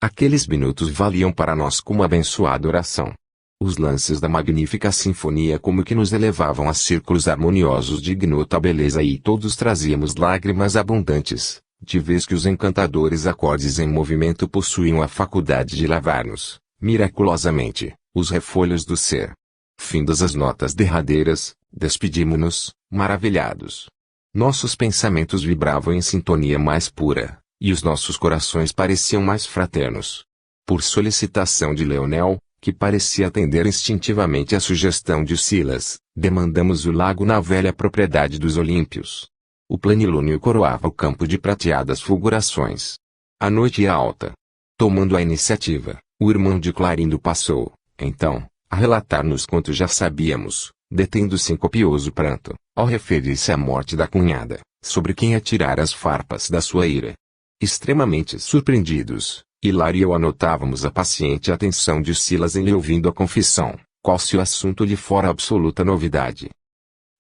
Aqueles minutos valiam para nós como abençoada oração. Os lances da magnífica sinfonia como que nos elevavam a círculos harmoniosos de ignota beleza e todos trazíamos lágrimas abundantes, de vez que os encantadores acordes em movimento possuíam a faculdade de lavar-nos, miraculosamente, os refolhos do ser. Findas as notas derradeiras, despedimo-nos, maravilhados. Nossos pensamentos vibravam em sintonia mais pura, e os nossos corações pareciam mais fraternos. Por solicitação de Leonel, que parecia atender instintivamente à sugestão de Silas, demandamos o lago na velha propriedade dos Olímpios. O planilúnio coroava o campo de prateadas fulgurações. A noite ia alta. Tomando a iniciativa, o irmão de Clarindo passou, então, a relatar-nos quanto já sabíamos, detendo-se em copioso pranto, ao referir-se à morte da cunhada, sobre quem atirara as farpas da sua ira. Extremamente surpreendidos, Hilário e eu anotávamos a paciente atenção de Silas em lhe ouvindo a confissão, qual se o assunto lhe fora absoluta novidade.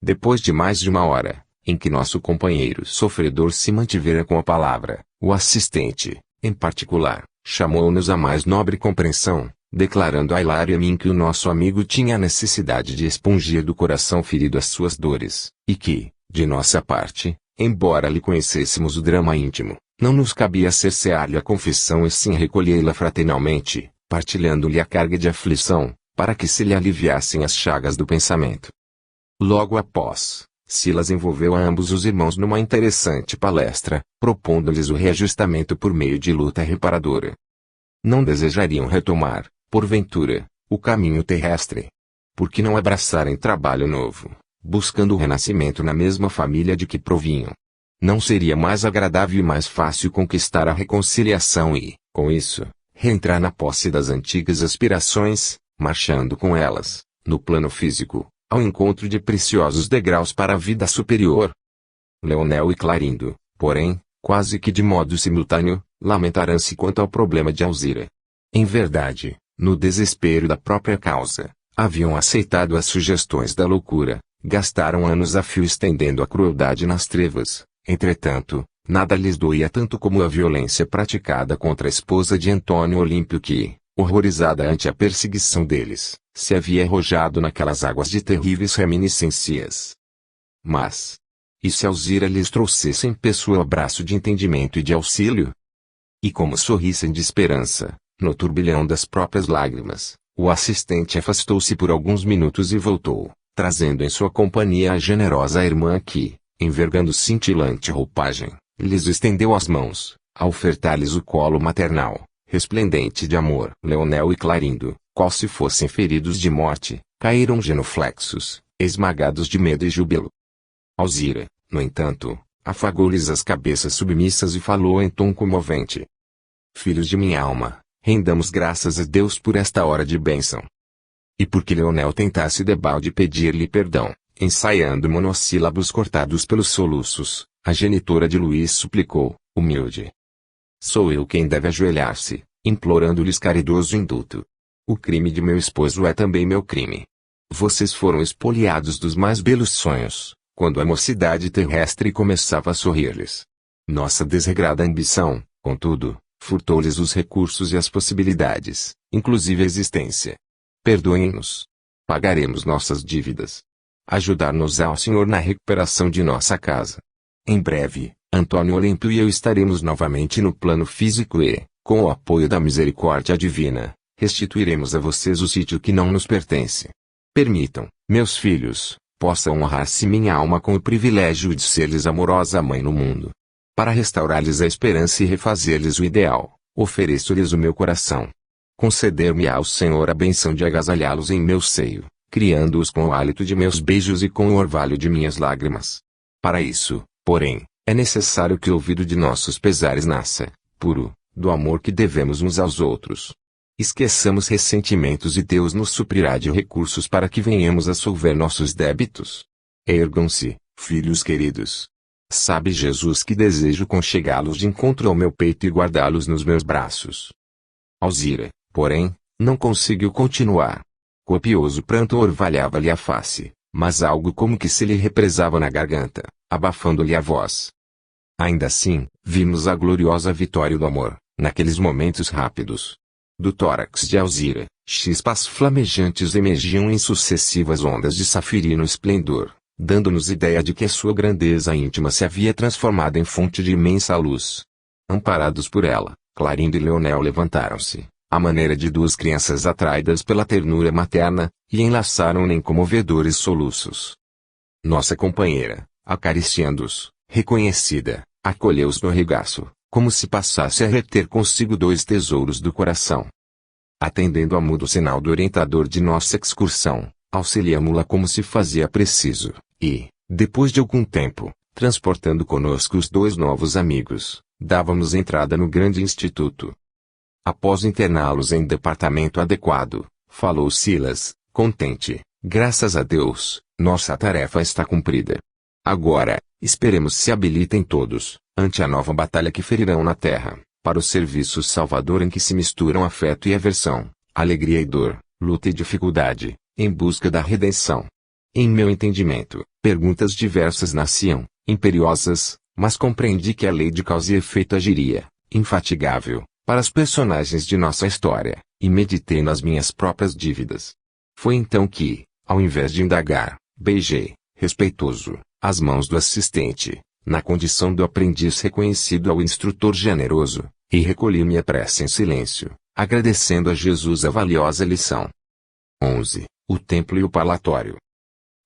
Depois de mais de uma hora, em que nosso companheiro sofredor se mantivera com a palavra, o assistente, em particular, chamou-nos a mais nobre compreensão, declarando a Hilário e a mim que o nosso amigo tinha a necessidade de expungir do coração ferido as suas dores, e que, de nossa parte, embora lhe conhecêssemos o drama íntimo, não nos cabia cercear-lhe a confissão e sim recolhê-la fraternalmente, partilhando-lhe a carga de aflição, para que se lhe aliviassem as chagas do pensamento. Logo após, Silas envolveu a ambos os irmãos numa interessante palestra, propondo-lhes o reajustamento por meio de luta reparadora. Não desejariam retomar, porventura, o caminho terrestre. Por que não abraçarem trabalho novo, buscando o renascimento na mesma família de que provinham? Não seria mais agradável e mais fácil conquistar a reconciliação e, com isso, reentrar na posse das antigas aspirações, marchando com elas, no plano físico, ao encontro de preciosos degraus para a vida superior? Leonel e Clarindo, porém, quase que de modo simultâneo, lamentaram-se quanto ao problema de Alzira. Em verdade, no desespero da própria causa, haviam aceitado as sugestões da loucura, gastaram anos a fio estendendo a crueldade nas trevas. Entretanto, nada lhes doía tanto como a violência praticada contra a esposa de Antônio Olímpio que, horrorizada ante a perseguição deles, se havia arrojado naquelas águas de terríveis reminiscências. Mas, e se Alzira lhes trouxesse em pessoa abraço de entendimento e de auxílio? E como sorrissem de esperança, no turbilhão das próprias lágrimas, o assistente afastou-se por alguns minutos e voltou, trazendo em sua companhia a generosa irmã que, envergando cintilante roupagem, lhes estendeu as mãos, a ofertar-lhes o colo maternal, resplendente de amor. Leonel e Clarindo, qual se fossem feridos de morte, caíram genuflexos, esmagados de medo e júbilo. Alzira, no entanto, afagou-lhes as cabeças submissas e falou em tom comovente: Filhos de minha alma, rendamos graças a Deus por esta hora de bênção. E porque Leonel tentasse debalde pedir-lhe perdão, ensaiando monossílabos cortados pelos soluços, a genitora de Luís suplicou, humilde: Sou eu quem deve ajoelhar-se, implorando-lhes caridoso indulto. O crime de meu esposo é também meu crime. Vocês foram espoliados dos mais belos sonhos, quando a mocidade terrestre começava a sorrir-lhes. Nossa desregrada ambição, contudo, furtou-lhes os recursos e as possibilidades, inclusive a existência. Perdoem-nos. Pagaremos nossas dívidas. Ajudar-nos-á o Senhor na recuperação de nossa casa. Em breve, Antônio Olímpio e eu estaremos novamente no plano físico e, com o apoio da misericórdia divina, restituiremos a vocês o sítio que não nos pertence. Permitam, meus filhos, possa honrar-se minha alma com o privilégio de ser-lhes amorosa mãe no mundo. Para restaurar-lhes a esperança e refazer-lhes o ideal, ofereço-lhes o meu coração. Conceder-me-á o Senhor a benção de agasalhá-los em meu seio, criando-os com o hálito de meus beijos e com o orvalho de minhas lágrimas. Para isso, porém, é necessário que o ouvido de nossos pesares nasça, puro, do amor que devemos uns aos outros. Esqueçamos ressentimentos e Deus nos suprirá de recursos para que venhamos a solver nossos débitos. Ergam-se, filhos queridos. Sabe Jesus que desejo conchegá-los de encontro ao meu peito e guardá-los nos meus braços. Alzira, porém, não conseguiu continuar. Copioso pranto orvalhava-lhe a face, mas algo como que se lhe represava na garganta, abafando-lhe a voz. Ainda assim, vimos a gloriosa vitória do amor, Naqueles momentos rápidos, do tórax de Alzira, chispas flamejantes emergiam em sucessivas ondas de safirino esplendor, dando-nos ideia de que a sua grandeza íntima se havia transformado em fonte de imensa luz. Amparados por ela, Clarindo e Leonel levantaram-se, à maneira de duas crianças atraídas pela ternura materna, e enlaçaram-na em comovedores soluços. Nossa companheira, acariciando-os, reconhecida, acolheu-os no regaço, como se passasse a reter consigo dois tesouros do coração. Atendendo ao mudo sinal do orientador de nossa excursão, auxiliamo-la como se fazia preciso, e, depois de algum tempo, transportando conosco os dois novos amigos, dávamos entrada no grande instituto. Após interná-los em departamento adequado, falou Silas, contente: graças a Deus, nossa tarefa está cumprida. Agora, esperemos se habilitem todos, ante a nova batalha que ferirão na terra, para o serviço salvador em que se misturam afeto e aversão, alegria e dor, luta e dificuldade, em busca da redenção. Em meu entendimento, perguntas diversas nasciam, imperiosas, mas compreendi que a lei de causa e efeito agiria, infatigável, para os personagens de nossa história, e meditei nas minhas próprias dívidas. Foi então que, ao invés de indagar, beijei, respeitoso, as mãos do assistente, na condição do aprendiz reconhecido ao instrutor generoso, e recolhi minha prece em silêncio, agradecendo a Jesus a valiosa lição. 11. O templo e o parlatório.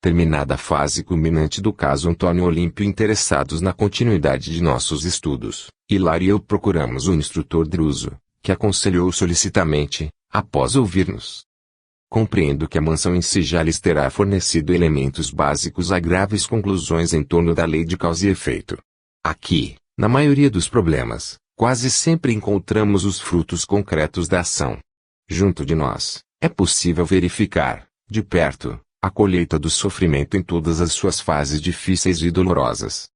Terminada a fase culminante do caso Antônio Olímpio, interessados na continuidade de nossos estudos, Hilário e eu procuramos o instrutor Druso, que aconselhou solicitamente, após ouvir-nos. Compreendo que a mansão em si já lhes terá fornecido elementos básicos a graves conclusões em torno da lei de causa e efeito. Aqui, na maioria dos problemas, quase sempre encontramos os frutos concretos da ação. Junto de nós, é possível verificar, de perto, a colheita do sofrimento em todas as suas fases difíceis e dolorosas.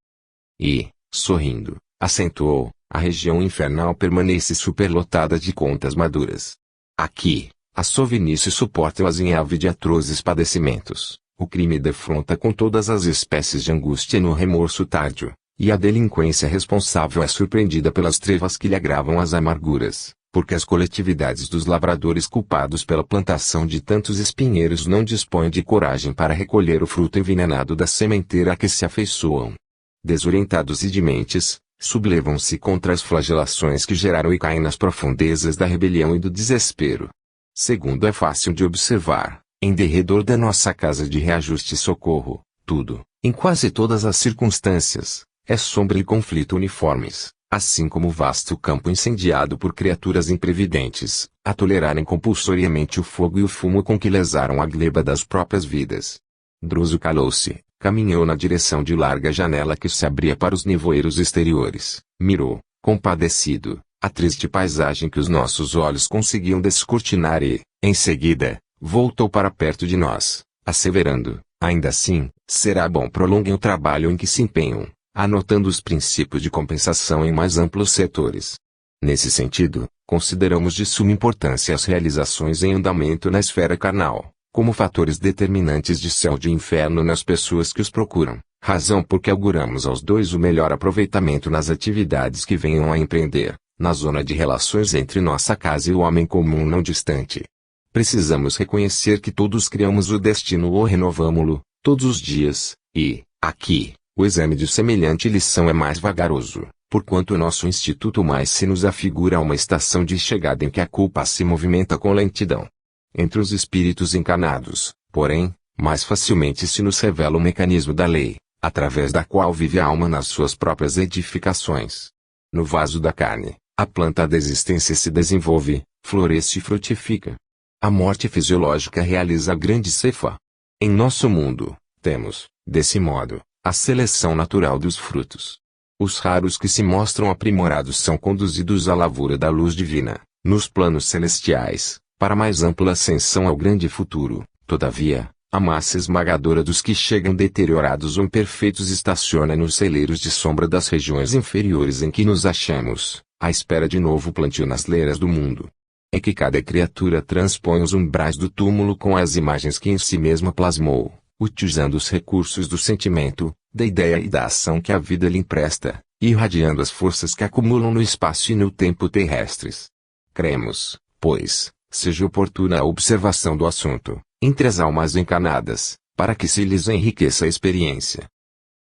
E, sorrindo, acentuou, a região infernal permanece superlotada de contas maduras. Aqui, a sovinice suporta o azinhave de atrozes padecimentos, o crime defronta com todas as espécies de angústia no remorso tardio, e a delinquência responsável é surpreendida pelas trevas que lhe agravam as amarguras, porque as coletividades dos lavradores culpados pela plantação de tantos espinheiros não dispõem de coragem para recolher o fruto envenenado da sementeira a que se afeiçoam. Desorientados e dementes, sublevam-se contra as flagelações que geraram e caem nas profundezas da rebelião e do desespero. Segundo é fácil de observar, em derredor da nossa casa de reajuste e socorro, tudo, em quase todas as circunstâncias, é sombra e conflito uniformes, assim como o vasto campo incendiado por criaturas imprevidentes, a tolerarem compulsoriamente o fogo e o fumo com que lesaram a gleba das próprias vidas. Druso calou-se, caminhou na direção de larga janela que se abria para os nevoeiros exteriores, mirou, compadecido, a triste paisagem que os nossos olhos conseguiam descortinar e, em seguida, voltou para perto de nós, asseverando: ainda assim, será bom prolonguem o trabalho em que se empenham, anotando os princípios de compensação em mais amplos setores. Nesse sentido, consideramos de suma importância as realizações em andamento na esfera carnal, como fatores determinantes de céu e de inferno nas pessoas que os procuram, razão por que auguramos aos dois o melhor aproveitamento nas atividades que venham a empreender, na zona de relações entre nossa casa e o homem comum não distante. Precisamos reconhecer que todos criamos o destino ou renovamo-lo, todos os dias, e, aqui, o exame de semelhante lição é mais vagaroso, porquanto o nosso instituto mais se nos afigura uma estação de chegada em que a culpa se movimenta com lentidão. Entre os espíritos encarnados, porém, mais facilmente se nos revela o mecanismo da lei, através da qual vive a alma nas suas próprias edificações. No vaso da carne, a planta da existência se desenvolve, floresce e frutifica. A morte fisiológica realiza a grande ceifa. Em nosso mundo, temos, desse modo, a seleção natural dos frutos. Os raros que se mostram aprimorados são conduzidos à lavoura da luz divina, nos planos celestiais, para mais ampla ascensão ao grande futuro. Todavia, a massa esmagadora dos que chegam deteriorados ou imperfeitos estaciona nos celeiros de sombra das regiões inferiores em que nos achamos, à espera de novo plantio nas leiras do mundo. É que cada criatura transpõe os umbrais do túmulo com as imagens que em si mesma plasmou, utilizando os recursos do sentimento, da ideia e da ação que a vida lhe empresta, irradiando as forças que acumulam no espaço e no tempo terrestres. Cremos, pois, seja oportuna a observação do assunto, entre as almas encarnadas, para que se lhes enriqueça a experiência.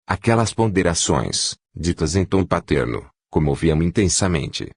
Aquelas ponderações, ditas em tom paterno, comoviam-me intensamente.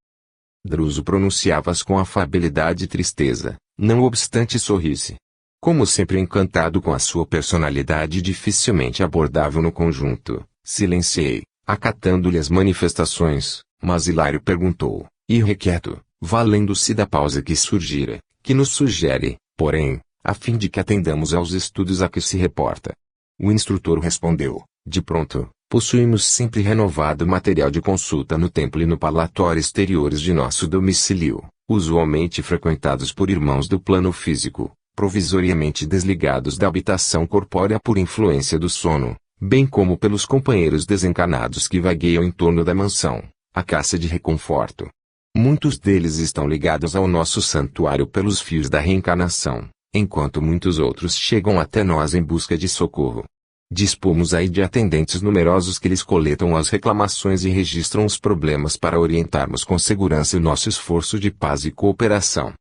Druso pronunciava-as com afabilidade e tristeza, não obstante sorrisse. Como sempre encantado com a sua personalidade dificilmente abordável no conjunto, silenciei, acatando-lhe as manifestações, mas Hilário perguntou, irrequieto, valendo-se da pausa que surgira, que nos sugere, porém, a fim de que atendamos aos estudos a que se reporta. O instrutor respondeu, de pronto, possuímos sempre renovado material de consulta no templo e no palatório exteriores de nosso domicílio, usualmente frequentados por irmãos do plano físico, provisoriamente desligados da habitação corpórea por influência do sono, bem como pelos companheiros desencarnados que vagueiam em torno da mansão, à caça de reconforto. Muitos deles estão ligados ao nosso santuário pelos fios da reencarnação, enquanto muitos outros chegam até nós em busca de socorro. Dispomos aí de atendentes numerosos que lhes coletam as reclamações e registram os problemas para orientarmos com segurança o nosso esforço de paz e cooperação.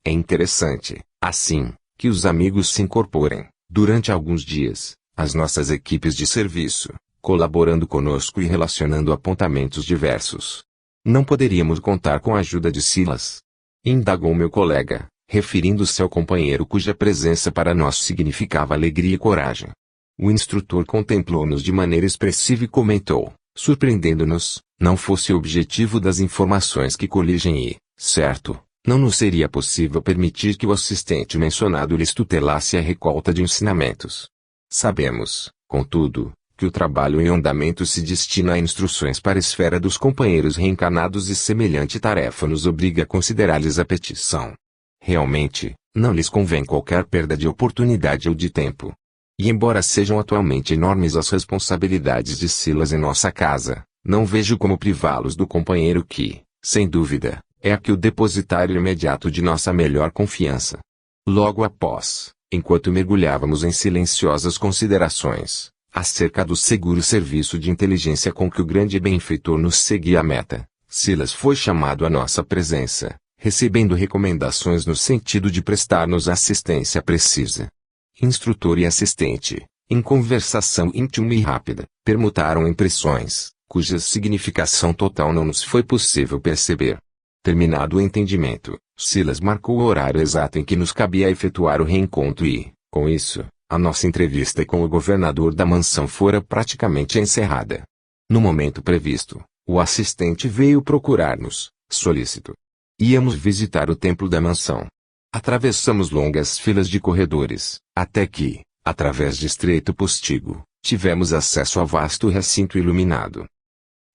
É interessante, assim, que os amigos se incorporem, durante alguns dias, às nossas equipes de serviço, colaborando conosco e relacionando apontamentos diversos. Não poderíamos contar com a ajuda de Silas? Indagou meu colega, referindo-se ao companheiro cuja presença para nós significava alegria e coragem. O instrutor contemplou-nos de maneira expressiva e comentou, surpreendendo-nos, não fosse o objetivo das informações que coligem e, certo, não nos seria possível permitir que o assistente mencionado lhes tutelasse a recolta de ensinamentos. Sabemos, contudo, que o trabalho em andamento se destina a instruções para a esfera dos companheiros reencarnados e semelhante tarefa nos obriga a considerar-lhes a petição. Realmente, não lhes convém qualquer perda de oportunidade ou de tempo. E embora sejam atualmente enormes as responsabilidades de Silas em nossa casa, não vejo como privá-los do companheiro que, sem dúvida, é aqui o depositário imediato de nossa melhor confiança. Logo após, enquanto mergulhávamos em silenciosas considerações, acerca do seguro serviço de inteligência com que o grande benfeitor nos seguia à meta, Silas foi chamado à nossa presença, recebendo recomendações no sentido de prestar-nos assistência precisa. Instrutor e assistente, em conversação íntima e rápida, permutaram impressões, cuja significação total não nos foi possível perceber. Terminado o entendimento, Silas marcou o horário exato em que nos cabia efetuar o reencontro e, com isso, a nossa entrevista com o governador da mansão fora praticamente encerrada. No momento previsto, o assistente veio procurar-nos, solícito. Íamos visitar o templo da mansão. Atravessamos longas filas de corredores, até que, através de estreito postigo, tivemos acesso a vasto recinto iluminado.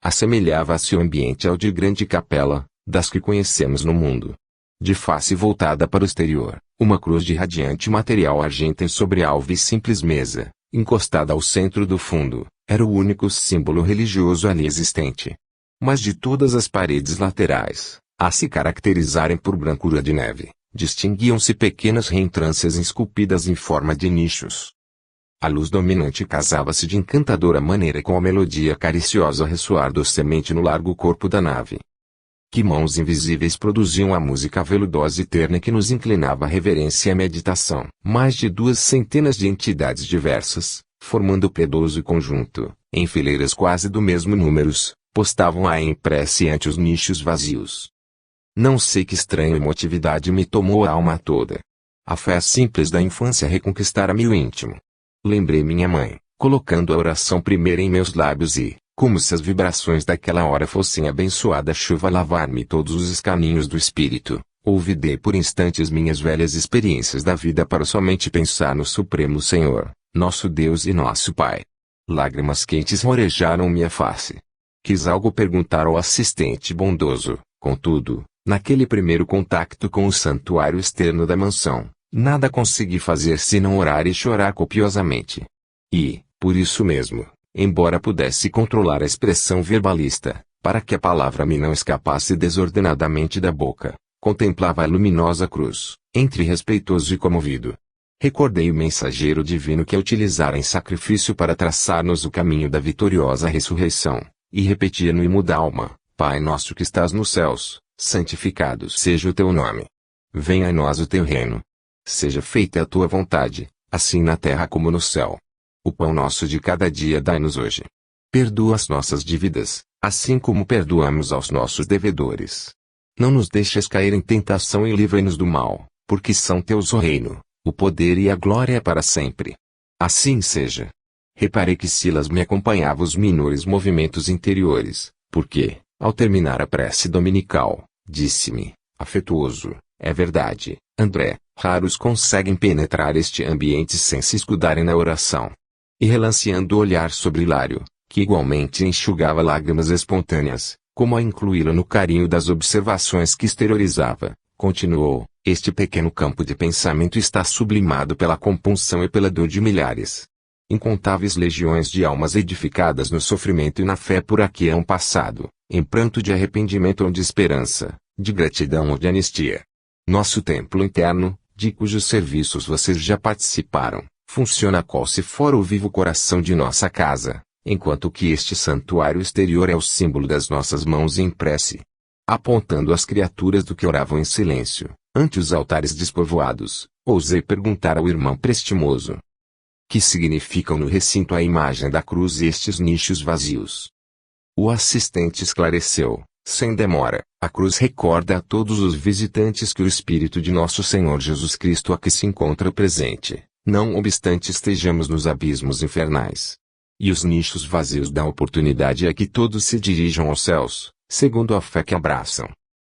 Assemelhava-se o ambiente ao de grande capela, das que conhecemos no mundo. De face voltada para o exterior, uma cruz de radiante material argêntea sobre alva e simples mesa, encostada ao centro do fundo, era o único símbolo religioso ali existente. Mas de todas as paredes laterais, a se caracterizarem por brancura de neve, distinguiam-se pequenas reentrâncias esculpidas em forma de nichos. A luz dominante casava-se de encantadora maneira com a melodia cariciosa ressoar docemente no largo corpo da nave. Que mãos invisíveis produziam a música veludosa e terna que nos inclinava à reverência e à meditação. Mais de 200 de entidades diversas, formando piedoso conjunto, em fileiras quase do mesmo números, postavam-a em prece ante os nichos vazios. Não sei que estranha emotividade me tomou a alma toda. A fé simples da infância reconquistara-me o íntimo. Lembrei minha mãe, colocando a oração primeira em meus lábios e, como se as vibrações daquela hora fossem abençoada chuva lavar-me todos os escaninhos do espírito, olvidei por instantes minhas velhas experiências da vida para somente pensar no Supremo Senhor, nosso Deus e nosso Pai. Lágrimas quentes rorejaram minha face. Quis algo perguntar ao assistente bondoso, contudo, naquele primeiro contacto com o santuário externo da mansão, nada consegui fazer senão orar e chorar copiosamente. E, por isso mesmo, embora pudesse controlar a expressão verbalista, para que a palavra me não escapasse desordenadamente da boca, contemplava a luminosa cruz, entre respeitoso e comovido. Recordei o mensageiro divino que a utilizara em sacrifício para traçar-nos o caminho da vitoriosa ressurreição, e repetia no imo da alma: Pai nosso que estás nos céus, santificado seja o teu nome. Venha a nós o teu reino. Seja feita a tua vontade, assim na terra como no céu. O pão nosso de cada dia dai-nos hoje. Perdoa as nossas dívidas, assim como perdoamos aos nossos devedores. Não nos deixes cair em tentação e livra-nos do mal, porque são teus o reino, o poder e a glória para sempre. Assim seja. Reparei que Silas me acompanhava os menores movimentos interiores, porque, ao terminar a prece dominical, disse-me, afetuoso: é verdade, André, raros conseguem penetrar este ambiente sem se escudarem na oração. E relanceando o olhar sobre Hilário, que igualmente enxugava lágrimas espontâneas, como a incluí-lo no carinho das observações que exteriorizava, continuou: este pequeno campo de pensamento está sublimado pela compunção e pela dor de milhares. Incontáveis legiões de almas edificadas no sofrimento e na fé por aqui hão passado, em pranto de arrependimento ou de esperança, de gratidão ou de anistia. Nosso templo interno, de cujos serviços vocês já participaram, funciona qual se fora o vivo coração de nossa casa, enquanto que este santuário exterior é o símbolo das nossas mãos em prece. Apontando as criaturas do que oravam em silêncio, ante os altares despovoados, ousei perguntar ao irmão Prestimoso: que significam no recinto a imagem da cruz e estes nichos vazios? O assistente esclareceu: sem demora, a cruz recorda a todos os visitantes que o Espírito de nosso Senhor Jesus Cristo aqui se encontra presente, não obstante estejamos nos abismos infernais. E os nichos vazios dão oportunidade a que todos se dirijam aos céus, segundo a fé que abraçam.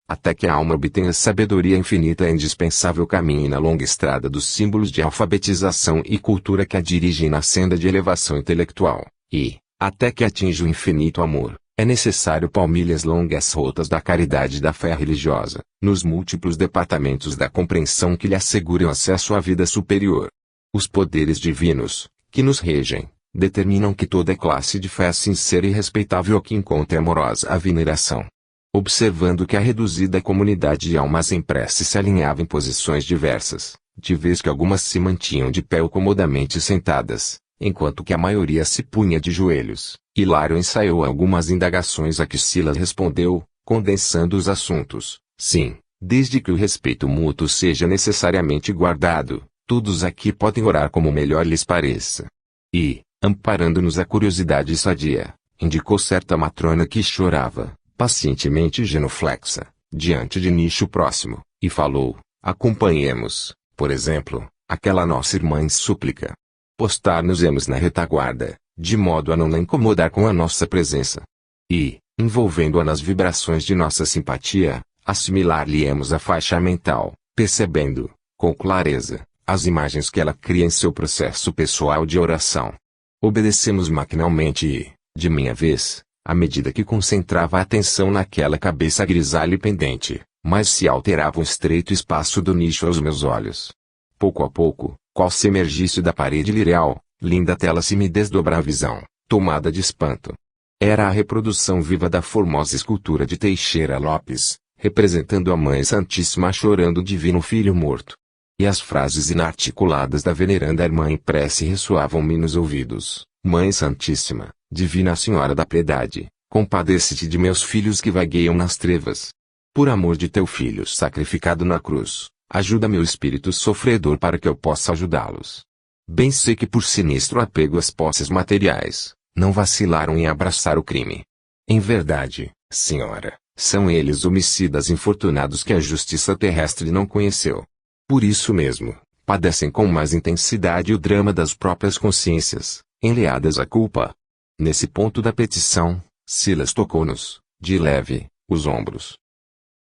Até que a alma obtenha sabedoria infinita é indispensável caminhe na longa estrada dos símbolos de alfabetização e cultura que a dirigem na senda de elevação intelectual, e, até que atinja o infinito amor, é necessário palmilhas longas rotas da caridade e da fé religiosa, nos múltiplos departamentos da compreensão que lhe asseguram acesso à vida superior. Os poderes divinos, que nos regem, determinam que toda classe de fé sincera e respeitável aqui encontre amorosa a veneração. Observando que a reduzida comunidade de almas em prece se alinhava em posições diversas, de vez que algumas se mantinham de pé ou comodamente sentadas, enquanto que a maioria se punha de joelhos, Hilário ensaiou algumas indagações a que Silas respondeu, condensando os assuntos: sim, desde que o respeito mútuo seja necessariamente guardado, todos aqui podem orar como melhor lhes pareça. E, amparando-nos a curiosidade sadia, indicou certa matrona que chorava, pacientemente genuflexa, diante de nicho próximo, e falou: acompanhemos, por exemplo, aquela nossa irmã em súplica. Postar-nos-emos na retaguarda, de modo a não a incomodar com a nossa presença. E, envolvendo-a nas vibrações de nossa simpatia, assimilar-lhe-emos a faixa mental, percebendo, com clareza, as imagens que ela cria em seu processo pessoal de oração. Obedecemos maquinalmente e, de minha vez, à medida que concentrava a atenção naquela cabeça grisalha e pendente, mais se alterava o estreito espaço do nicho aos meus olhos. Pouco a pouco, qual se emergisse da parede lireal, linda tela se me desdobrava a visão, tomada de espanto. Era a reprodução viva da formosa escultura de Teixeira Lopes, representando a Mãe Santíssima chorando o Divino Filho morto. E as frases inarticuladas da veneranda irmã em prece ressoavam-me nos ouvidos: Mãe Santíssima, Divina Senhora da Piedade, compadece-te de meus filhos que vagueiam nas trevas. Por amor de teu Filho sacrificado na cruz, ajuda meu espírito sofredor para que eu possa ajudá-los. Bem sei que por sinistro apego às posses materiais, não vacilaram em abraçar o crime. Em verdade, Senhora, são eles homicidas infortunados que a justiça terrestre não conheceu. Por isso mesmo, padecem com mais intensidade o drama das próprias consciências, enleadas à culpa. Nesse ponto da petição, Silas tocou-nos, de leve, os ombros.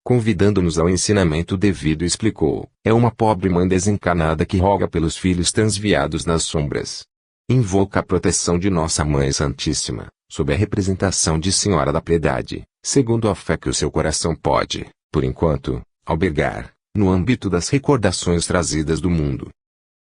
Convidando-nos ao ensinamento devido, explicou: é uma pobre mãe desencarnada que roga pelos filhos transviados nas sombras. Invoca a proteção de Nossa Mãe Santíssima, sob a representação de Senhora da Piedade, segundo a fé que o seu coração pode, por enquanto, albergar, no âmbito das recordações trazidas do mundo.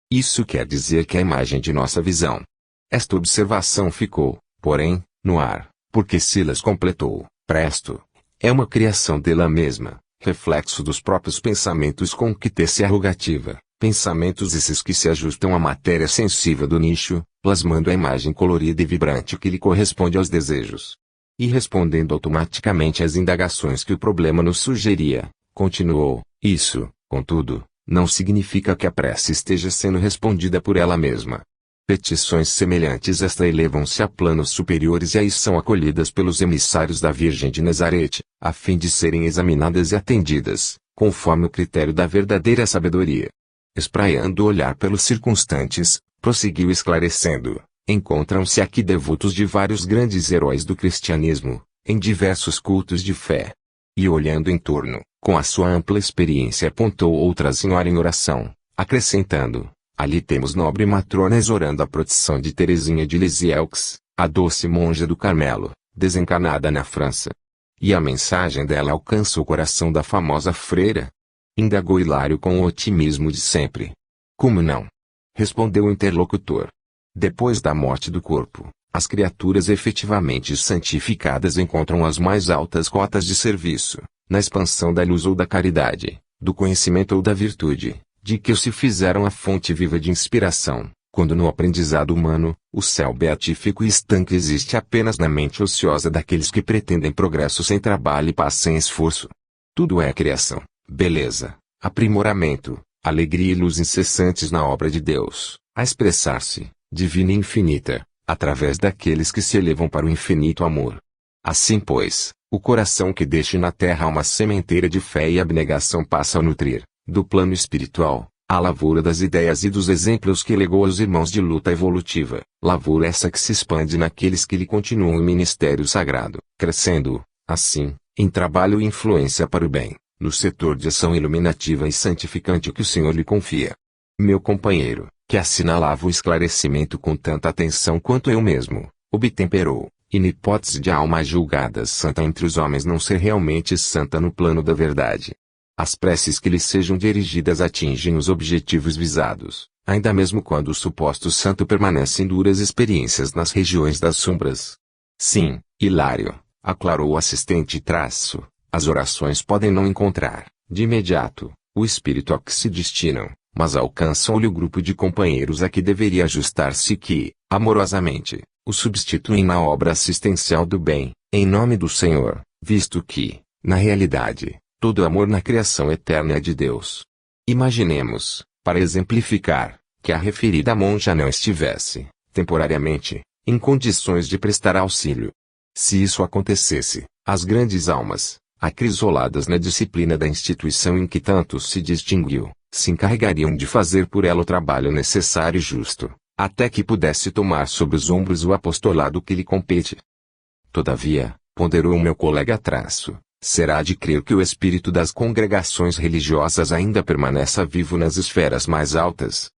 Isso quer dizer que a imagem de nossa visão. Esta observação ficou, porém, no ar, porque Silas completou: presto. É uma criação dela mesma, reflexo dos próprios pensamentos com que tece arrogativa, pensamentos esses que se ajustam à matéria sensível do nicho, plasmando a imagem colorida e vibrante que lhe corresponde aos desejos. E respondendo automaticamente às indagações que o problema nos sugeria, continuou: isso, contudo, não significa que a prece esteja sendo respondida por ela mesma. Petições semelhantes a esta elevam-se a planos superiores e aí são acolhidas pelos emissários da Virgem de Nazarete, a fim de serem examinadas e atendidas, conforme o critério da verdadeira sabedoria. Espraiando o olhar pelos circunstantes, prosseguiu esclarecendo: encontram-se aqui devotos de vários grandes heróis do cristianismo, em diversos cultos de fé. E olhando em torno, com a sua ampla experiência apontou outra senhora em oração, acrescentando: ali temos nobre matronas orando a proteção de Teresinha de Lisieux, a doce monja do Carmelo, desencarnada na França. E a mensagem dela alcança o coração da famosa freira? Indagou Hilário com o otimismo de sempre. Como não? Respondeu o interlocutor. Depois da morte do corpo, as criaturas efetivamente santificadas encontram as mais altas cotas de serviço, na expansão da luz ou da caridade, do conhecimento ou da virtude, de que se fizeram a fonte viva de inspiração, quando no aprendizado humano, o céu beatífico e estanque existe apenas na mente ociosa daqueles que pretendem progresso sem trabalho e paz sem esforço. Tudo é criação, beleza, aprimoramento, alegria e luz incessantes na obra de Deus, a expressar-se, divina e infinita, através daqueles que se elevam para o infinito amor. Assim pois, o coração que deixe na terra uma sementeira de fé e abnegação passa a nutrir, do plano espiritual, a lavoura das ideias e dos exemplos que legou aos irmãos de luta evolutiva, lavoura essa que se expande naqueles que lhe continuam em ministério sagrado, crescendo, assim, em trabalho e influência para o bem, no setor de ação iluminativa e santificante que o Senhor lhe confia. Meu companheiro, que assinalava o esclarecimento com tanta atenção quanto eu mesmo, obtemperou, e na hipótese de alma julgada santa entre os homens não ser realmente santa no plano da verdade. As preces que lhe sejam dirigidas atingem os objetivos visados, ainda mesmo quando o suposto santo permanece em duras experiências nas regiões das sombras. Sim, Hilário, aclarou o assistente traço, as orações podem não encontrar, de imediato, o espírito a que se destinam, mas alcançam-lhe o grupo de companheiros a que deveria ajustar-se que, amorosamente, o substituem na obra assistencial do bem, em nome do Senhor, visto que, na realidade, todo amor na criação eterna é de Deus. Imaginemos, para exemplificar, que a referida monja não estivesse, temporariamente, em condições de prestar auxílio. Se isso acontecesse, as grandes almas, acrisoladas na disciplina da instituição em que tanto se distinguiu, se encarregariam de fazer por ela o trabalho necessário e justo, até que pudesse tomar sobre os ombros o apostolado que lhe compete. Todavia, ponderou o meu colega traço, será de crer que o espírito das congregações religiosas ainda permaneça vivo nas esferas mais altas.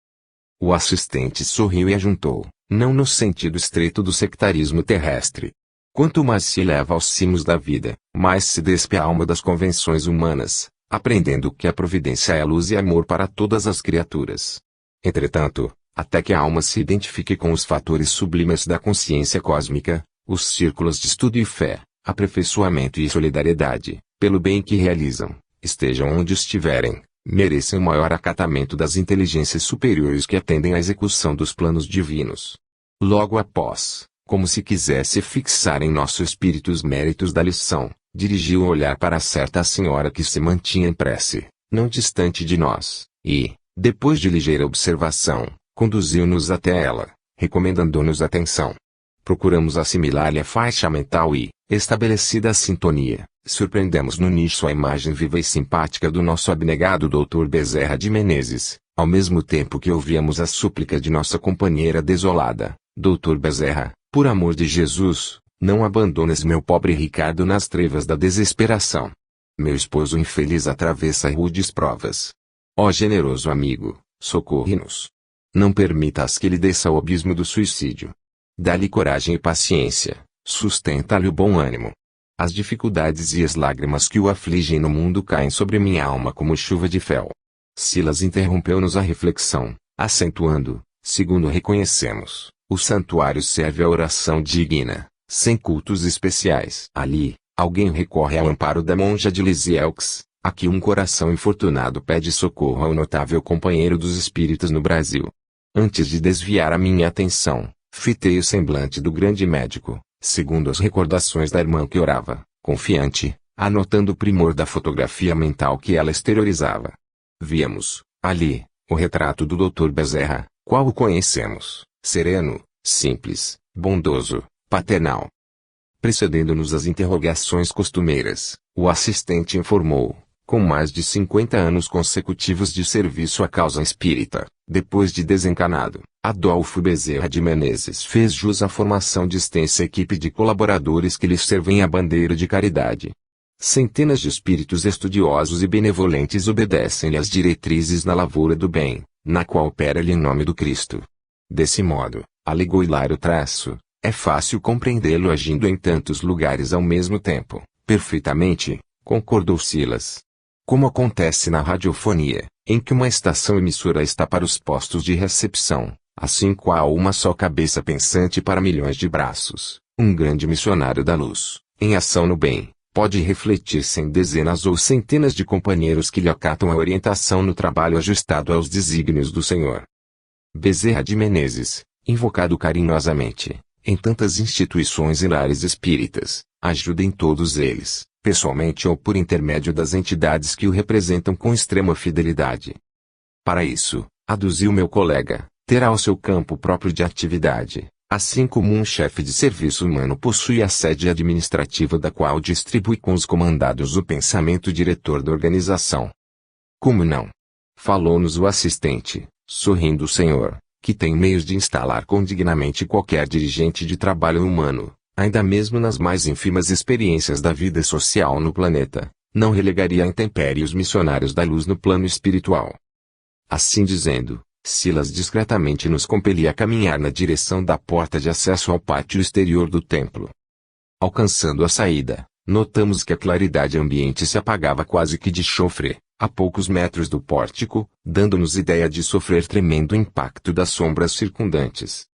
O assistente sorriu e ajuntou, não no sentido estreito do sectarismo terrestre. Quanto mais se eleva aos cimos da vida, mais se despe a alma das convenções humanas, aprendendo que a providência é luz e amor para todas as criaturas. Entretanto, até que a alma se identifique com os fatores sublimes da consciência cósmica, os círculos de estudo e fé, aperfeiçoamento e solidariedade, pelo bem que realizam, estejam onde estiverem, merecem o maior acatamento das inteligências superiores que atendem à execução dos planos divinos. Logo após, como se quisesse fixar em nosso espírito os méritos da lição, dirigiu o olhar para certa senhora que se mantinha em prece, não distante de nós, e, depois de ligeira observação, conduziu-nos até ela, recomendando-nos atenção. Procuramos assimilar-lhe a faixa mental e, estabelecida a sintonia, surpreendemos no nicho a imagem viva e simpática do nosso abnegado Dr. Bezerra de Menezes, ao mesmo tempo que ouvíamos a súplica de nossa companheira desolada: Dr. Bezerra, por amor de Jesus, não abandones meu pobre Ricardo nas trevas da desesperação. Meu esposo infeliz atravessa rudes provas. Ó generoso amigo, socorre-nos. Não permitas que ele desça ao abismo do suicídio. Dá-lhe coragem e paciência, sustenta-lhe o bom ânimo. As dificuldades e as lágrimas que o afligem no mundo caem sobre minha alma como chuva de fel. Silas interrompeu-nos a reflexão, acentuando, segundo reconhecemos, o santuário serve à oração digna, sem cultos especiais. Ali, alguém recorre ao amparo da monja de Lisieux, a que um coração infortunado pede socorro ao notável companheiro dos espíritos no Brasil. Antes de desviar a minha atenção, fitei o semblante do grande médico, segundo as recordações da irmã que orava, confiante, anotando o primor da fotografia mental que ela exteriorizava. Víamos, ali, o retrato do Dr. Bezerra, qual o conhecemos, sereno, simples, bondoso, paternal. Precedendo-nos as interrogações costumeiras, o assistente informou, com mais de 50 anos consecutivos de serviço à causa espírita, depois de desencanado, Adolfo Bezerra de Menezes fez jus à formação de extensa equipe de colaboradores que lhes servem a bandeira de caridade. Centenas de espíritos estudiosos e benevolentes obedecem-lhe as diretrizes na lavoura do bem, na qual opera-lhe em nome do Cristo. Desse modo, alegou Hilário Traço, é fácil compreendê-lo agindo em tantos lugares ao mesmo tempo, perfeitamente, concordou Silas. Como acontece na radiofonia, em que uma estação emissora está para os postos de recepção, assim qual uma só cabeça pensante para milhões de braços, um grande missionário da luz, em ação no bem, pode refletir-se em dezenas ou centenas de companheiros que lhe acatam a orientação no trabalho ajustado aos desígnios do Senhor. Bezerra de Menezes, invocado carinhosamente, em tantas instituições e lares espíritas, ajuda em todos eles, pessoalmente ou por intermédio das entidades que o representam com extrema fidelidade. Para isso, aduziu meu colega, terá o seu campo próprio de atividade, assim como um chefe de serviço humano possui a sede administrativa da qual distribui com os comandados o pensamento diretor da organização. Como não? Falou-nos o assistente, sorrindo o senhor, que tem meios de instalar condignamente qualquer dirigente de trabalho humano, ainda mesmo nas mais ínfimas experiências da vida social no planeta, não relegaria à intempérie os missionários da luz no plano espiritual. Assim dizendo, Silas discretamente nos compelia a caminhar na direção da porta de acesso ao pátio exterior do templo. Alcançando a saída, notamos que a claridade ambiente se apagava quase que de chofre, a poucos metros do pórtico, dando-nos ideia de sofrer tremendo impacto das sombras circundantes.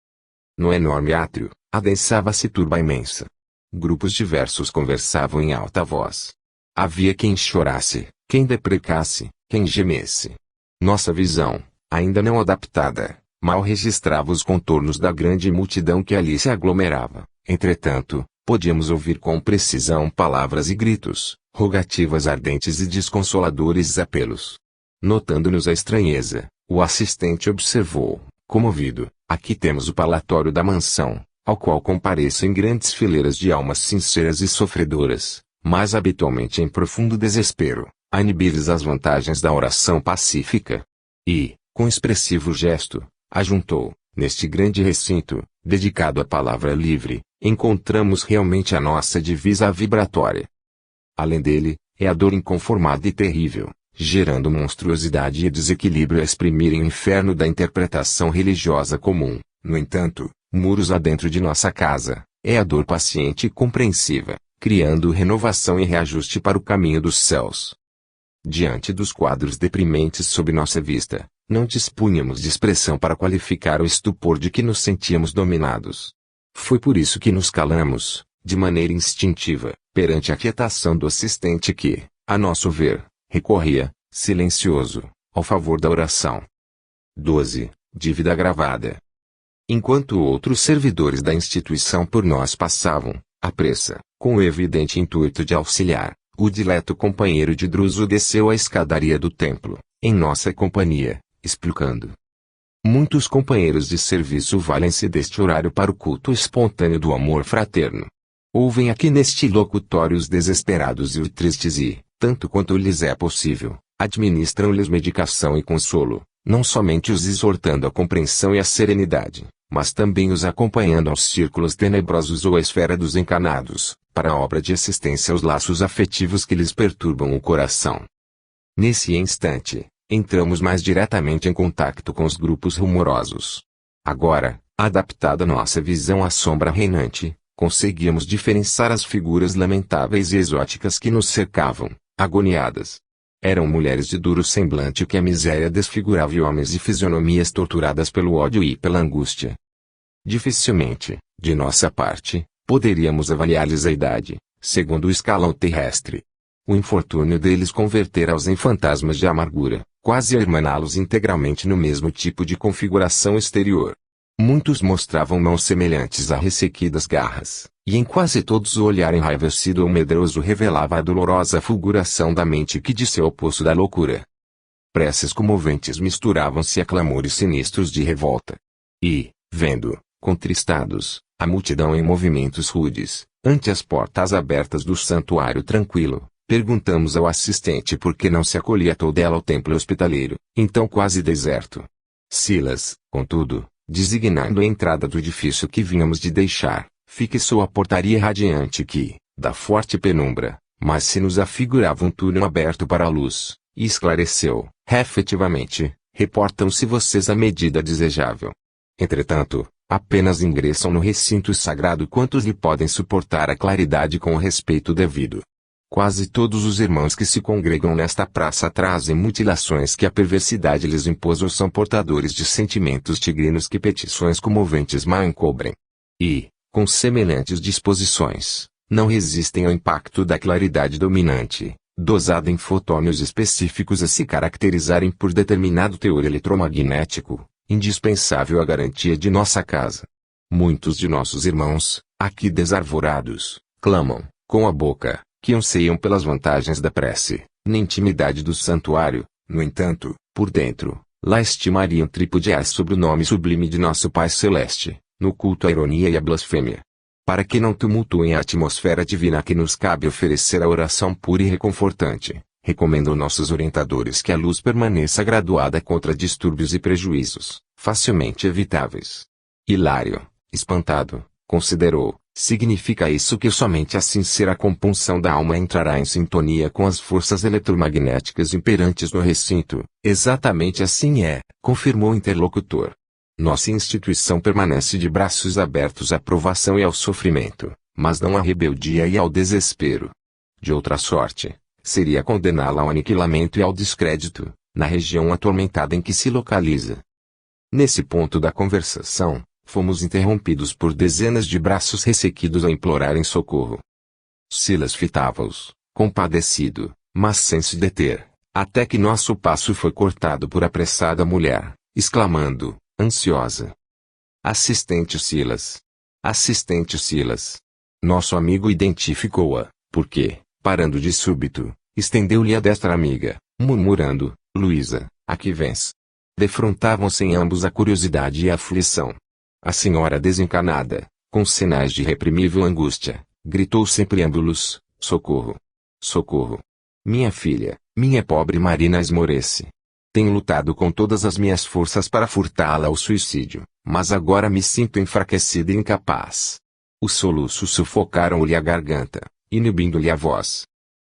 No enorme átrio, adensava-se turba imensa. Grupos diversos conversavam em alta voz. Havia quem chorasse, quem deprecasse, quem gemesse. Nossa visão, ainda não adaptada, mal registrava os contornos da grande multidão que ali se aglomerava. Entretanto, podíamos ouvir com precisão palavras e gritos, rogativas ardentes e desconsoladores apelos. Notando-nos a estranheza, o assistente observou, comovido, aqui temos o palatório da mansão, ao qual comparecem grandes fileiras de almas sinceras e sofredoras, mas habitualmente em profundo desespero, a inibir-lhes as vantagens da oração pacífica. E, com expressivo gesto, ajuntou, neste grande recinto, dedicado à palavra livre, encontramos realmente a nossa divisa vibratória. Além dele, é a dor inconformada e terrível, gerando monstruosidade e desequilíbrio a exprimirem o inferno da interpretação religiosa comum. No entanto, muros adentro de nossa casa, é a dor paciente e compreensiva, criando renovação e reajuste para o caminho dos céus. Diante dos quadros deprimentes sob nossa vista, não dispunhamos de expressão para qualificar o estupor de que nos sentíamos dominados. Foi por isso que nos calamos, de maneira instintiva, perante a quietação do assistente que, a nosso ver, recorria, silencioso, ao favor da oração. 12. Dívida gravada. Enquanto outros servidores da instituição por nós passavam, à pressa, com o evidente intuito de auxiliar, o dileto companheiro de Druso desceu a escadaria do templo, em nossa companhia, explicando. Muitos companheiros de serviço valem-se deste horário para o culto espontâneo do amor fraterno. Ouvem aqui neste locutório os desesperados e os tristes e, tanto quanto lhes é possível, administram-lhes medicação e consolo, não somente os exortando à compreensão e à serenidade, mas também os acompanhando aos círculos tenebrosos ou à esfera dos encanados, para a obra de assistência aos laços afetivos que lhes perturbam o coração. Nesse instante, entramos mais diretamente em contato com os grupos rumorosos. Agora, adaptada nossa visão à sombra reinante, conseguíamos diferenciar as figuras lamentáveis e exóticas que nos cercavam, agoniadas. Eram mulheres de duro semblante que a miséria desfigurava e homens de fisionomias torturadas pelo ódio e pela angústia. Dificilmente, de nossa parte, poderíamos avaliar-lhes a idade, segundo o escalão terrestre. O infortúnio deles convertera-os em fantasmas de amargura, quase a irmaná-los integralmente no mesmo tipo de configuração exterior. Muitos mostravam mãos semelhantes a ressequidas garras, e em quase todos o olhar enraivecido ou medroso revelava a dolorosa fulguração da mente que disse o oposto da loucura. Preces comoventes misturavam-se a clamores sinistros de revolta. E, vendo, contristados, a multidão em movimentos rudes, ante as portas abertas do santuário tranquilo, perguntamos ao assistente por que não se acolhia toda ela ao templo hospitaleiro, então quase deserto. Silas, contudo, designando a entrada do edifício que vínhamos de deixar, fixou a portaria radiante que, da forte penumbra, mas se nos afigurava um túnel aberto para a luz, e esclareceu, efetivamente, reportam-se vocês à medida desejável. Entretanto, apenas ingressam no recinto sagrado quantos lhe podem suportar a claridade com o respeito devido. Quase todos os irmãos que se congregam nesta praça trazem mutilações que a perversidade lhes impôs ou são portadores de sentimentos tigrinos que petições comoventes mal encobrem. E, com semelhantes disposições, não resistem ao impacto da claridade dominante, dosada em fotônios específicos a se caracterizarem por determinado teor eletromagnético, indispensável à garantia de nossa casa. Muitos de nossos irmãos, aqui desarvorados, clamam, com a boca, que anseiam pelas vantagens da prece, na intimidade do santuário, no entanto, por dentro, lá estimariam trípode sobre o nome sublime de nosso Pai Celeste, no culto à ironia e à blasfêmia. Para que não tumultuem a atmosfera divina que nos cabe oferecer a oração pura e reconfortante, recomendam nossos orientadores que a luz permaneça graduada contra distúrbios e prejuízos, facilmente evitáveis. Hilário, espantado, considerou, significa isso que somente a sincera compunção da alma entrará em sintonia com as forças eletromagnéticas imperantes no recinto. Exatamente assim é, confirmou o interlocutor. Nossa instituição permanece de braços abertos à provação e ao sofrimento, mas não à rebeldia e ao desespero. De outra sorte, seria condená-la ao aniquilamento e ao descrédito, na região atormentada em que se localiza. Nesse ponto da conversação, fomos interrompidos por dezenas de braços ressequidos a implorarem socorro. Silas fitava-os, compadecido, mas sem se deter, até que nosso passo foi cortado por apressada mulher, exclamando, ansiosa: Assistente Silas! Assistente Silas! Nosso amigo identificou-a, porque, parando de súbito, estendeu-lhe a destra amiga, murmurando, Luísa, aqui vens. Defrontavam-se em ambos a curiosidade e a aflição. A senhora desencanada, com sinais de irreprimível angústia, gritou sem preâmbulos, socorro! Socorro! Minha filha, minha pobre Marina esmorece. Tenho lutado com todas as minhas forças para furtá-la ao suicídio, mas agora me sinto enfraquecida e incapaz. Os soluços sufocaram-lhe a garganta, inibindo-lhe a voz.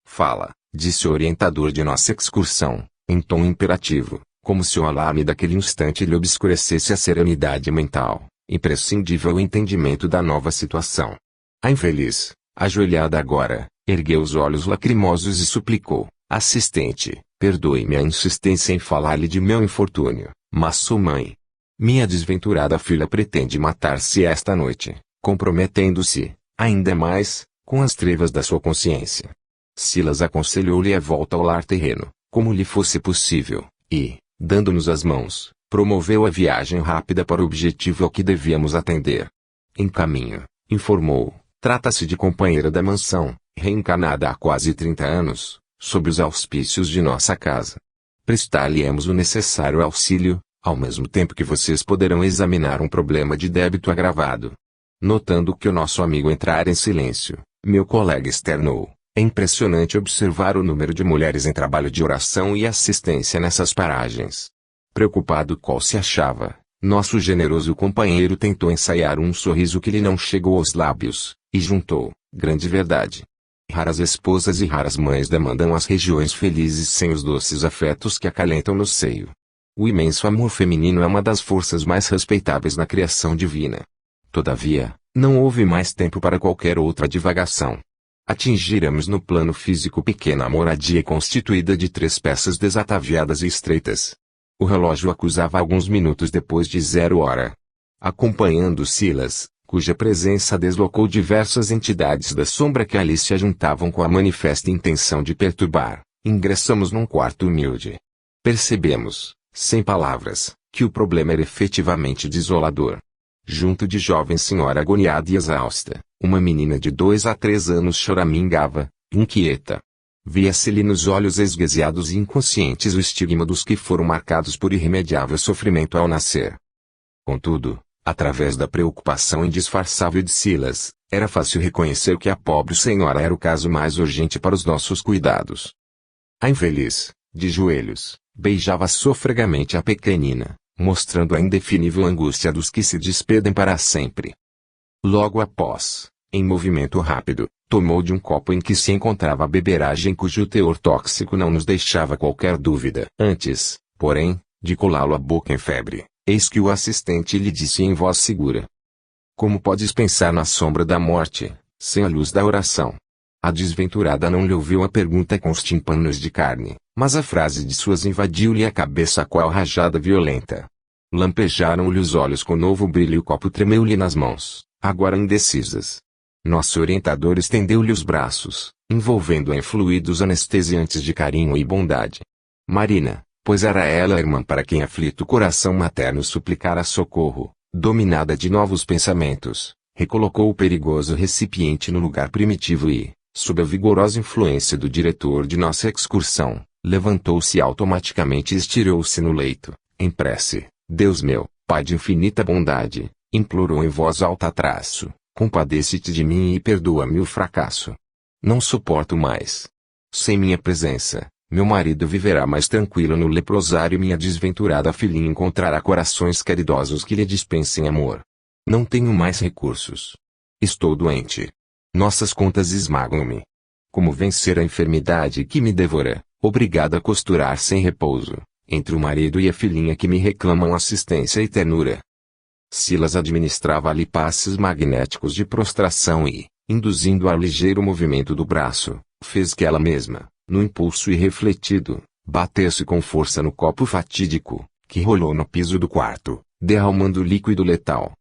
Fala, disse o orientador de nossa excursão, em tom imperativo, como se o alarme daquele instante lhe obscurecesse a serenidade mental, imprescindível ao entendimento da nova situação. A infeliz, ajoelhada agora, ergueu os olhos lacrimosos e suplicou, assistente, perdoe-me a insistência em falar-lhe de meu infortúnio, mas sou mãe. Minha desventurada filha pretende matar-se esta noite, comprometendo-se, ainda mais, com as trevas da sua consciência. Silas aconselhou-lhe a volta ao lar terreno, como lhe fosse possível, e, dando-nos as mãos, promoveu a viagem rápida para o objetivo ao que devíamos atender. Em caminho, informou, trata-se de companheira da mansão, reencarnada há quase 30 anos, sob os auspícios de nossa casa. Prestar-lhe-emos o necessário auxílio, ao mesmo tempo que vocês poderão examinar um problema de débito agravado. Notando que o nosso amigo entrara em silêncio, meu colega externou, é impressionante observar o número de mulheres em trabalho de oração e assistência nessas paragens. Preocupado qual se achava, nosso generoso companheiro tentou ensaiar um sorriso que lhe não chegou aos lábios, e juntou, grande verdade. Raras esposas e raras mães demandam as regiões felizes sem os doces afetos que acalentam no seio. O imenso amor feminino é uma das forças mais respeitáveis na criação divina. Todavia, não houve mais tempo para qualquer outra divagação. Atingiramos no plano físico pequena moradia constituída de 3 peças desataviadas e estreitas. O relógio acusava alguns minutos depois de 0 hora. Acompanhando Silas, cuja presença deslocou diversas entidades da sombra que ali se ajuntavam com a manifesta intenção de perturbar, ingressamos num quarto humilde. Percebemos, sem palavras, que o problema era efetivamente desolador. junto de jovem senhora agoniada e exausta, uma menina de 2 a 3 anos choramingava, inquieta. Via-se-lhe nos olhos esgazeados e inconscientes o estigma dos que foram marcados por irremediável sofrimento ao nascer. Contudo, através da preocupação indisfarçável de Silas, era fácil reconhecer que a pobre senhora era o caso mais urgente para os nossos cuidados. A infeliz, de joelhos, beijava sofregamente a pequenina, mostrando a indefinível angústia dos que se despedem para sempre. Logo após, em movimento rápido, tomou de um copo em que se encontrava a beberagem cujo teor tóxico não nos deixava qualquer dúvida. Antes, porém, de colá-lo à boca em febre, eis que o assistente lhe disse em voz segura: como podes pensar na sombra da morte, sem a luz da oração? A desventurada não lhe ouviu a pergunta com os tímpanos de carne, mas a frase de suas invadiu-lhe a cabeça qual rajada violenta. Lampejaram-lhe os olhos com novo brilho e o copo tremeu-lhe nas mãos, agora indecisas. Nosso orientador estendeu-lhe os braços, envolvendo-a em fluidos anestesiantes de carinho e bondade. Marina, pois era ela a irmã para quem aflito coração materno suplicara socorro, dominada de novos pensamentos, recolocou o perigoso recipiente no lugar primitivo e, sob a vigorosa influência do diretor de nossa excursão, levantou-se automaticamente e estirou-se no leito, em prece. Deus meu, Pai de infinita bondade, implorou em voz alta compadece-te de mim e perdoa-me o fracasso. Não suporto mais. Sem minha presença, meu marido viverá mais tranquilo no leprosário e minha desventurada filhinha encontrará corações caridosos que lhe dispensem amor. Não tenho mais recursos. Estou doente. Nossas contas esmagam-me. Como vencer a enfermidade que me devora, obrigado a costurar sem repouso, entre o marido e a filhinha que me reclamam assistência e ternura. Silas administrava-lhe passes magnéticos de prostração e, induzindo a ligeiro movimento do braço, fez que ela mesma, no impulso irrefletido, batesse com força no copo fatídico, que rolou no piso do quarto, derramando líquido letal.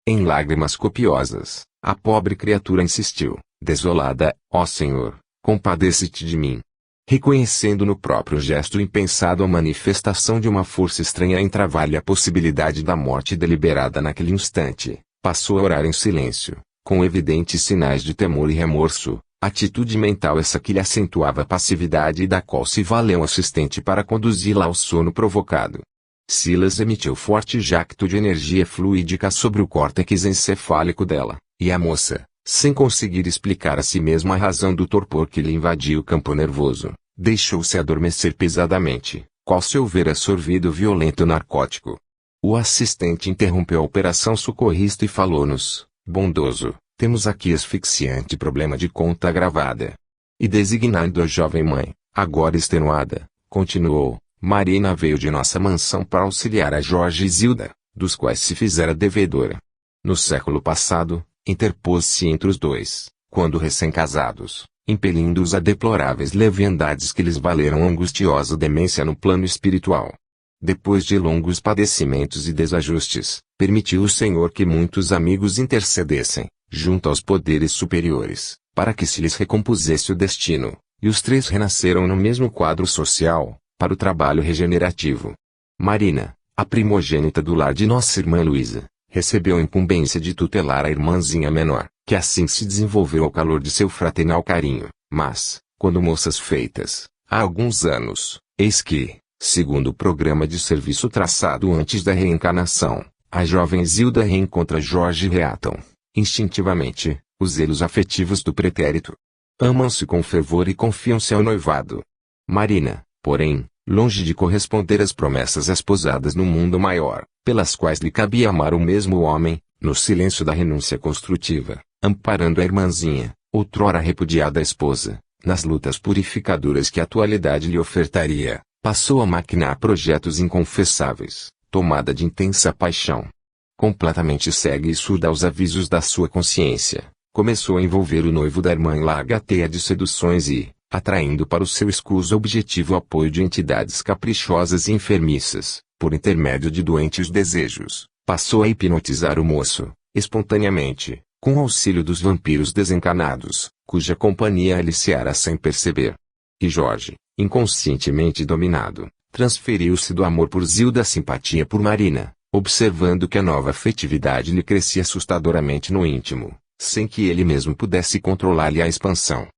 Em lágrimas copiosas, a pobre criatura insistiu, desolada: ó Senhor, compadece-te de mim. Reconhecendo no próprio gesto impensado a manifestação de uma força estranha a entravar-lhe a possibilidade da morte deliberada naquele instante, passou a orar em silêncio, com evidentes sinais de temor e remorso, atitude mental essa que lhe acentuava a passividade e da qual se valeu o assistente para conduzi-la ao sono provocado. Silas emitiu forte jacto de energia fluídica sobre o córtex encefálico dela, e a moça, sem conseguir explicar a si mesma a razão do torpor que lhe invadia o campo nervoso, deixou-se adormecer pesadamente, qual se houvera sorvido violento narcótico. O assistente interrompeu a operação socorrista e falou-nos: bondoso, temos aqui asfixiante problema de conta agravada. E designando a jovem mãe, agora extenuada, continuou: Marina veio de nossa mansão para auxiliar a Jorge e Zilda, dos quais se fizera devedora. No século passado, interpôs-se entre os dois, quando recém-casados, impelindo-os a deploráveis leviandades que lhes valeram angustiosa demência no plano espiritual. Depois de longos padecimentos e desajustes, permitiu o Senhor que muitos amigos intercedessem, junto aos poderes superiores, para que se lhes recompusesse o destino, e os três renasceram no mesmo quadro social, para o trabalho regenerativo. Marina, a primogênita do lar de nossa irmã Luísa, recebeu a incumbência de tutelar a irmãzinha menor, que assim se desenvolveu ao calor de seu fraternal carinho, mas, quando moças feitas, há alguns anos, eis que, segundo o programa de serviço traçado antes da reencarnação, a jovem Zilda reencontra Jorge e reatam, instintivamente, os zelos afetivos do pretérito. Amam-se com fervor e confiam-se ao noivado. Marina, porém, longe de corresponder às promessas esposadas no mundo maior, pelas quais lhe cabia amar o mesmo homem, no silêncio da renúncia construtiva, amparando a irmãzinha, outrora repudiada esposa, nas lutas purificadoras que a atualidade lhe ofertaria, passou a maquinar projetos inconfessáveis, tomada de intensa paixão. Completamente cega e surda aos avisos da sua consciência, começou a envolver o noivo da irmã em larga teia de seduções e, atraindo para o seu escuso objetivo o apoio de entidades caprichosas e enfermiças, por intermédio de doentes desejos, passou a hipnotizar o moço, espontaneamente, com o auxílio dos vampiros desencarnados, cuja companhia aliciara sem perceber. E Jorge, inconscientemente dominado, transferiu-se do amor por Zilda à simpatia por Marina, observando que a nova afetividade lhe crescia assustadoramente no íntimo, sem que ele mesmo pudesse controlar-lhe a expansão.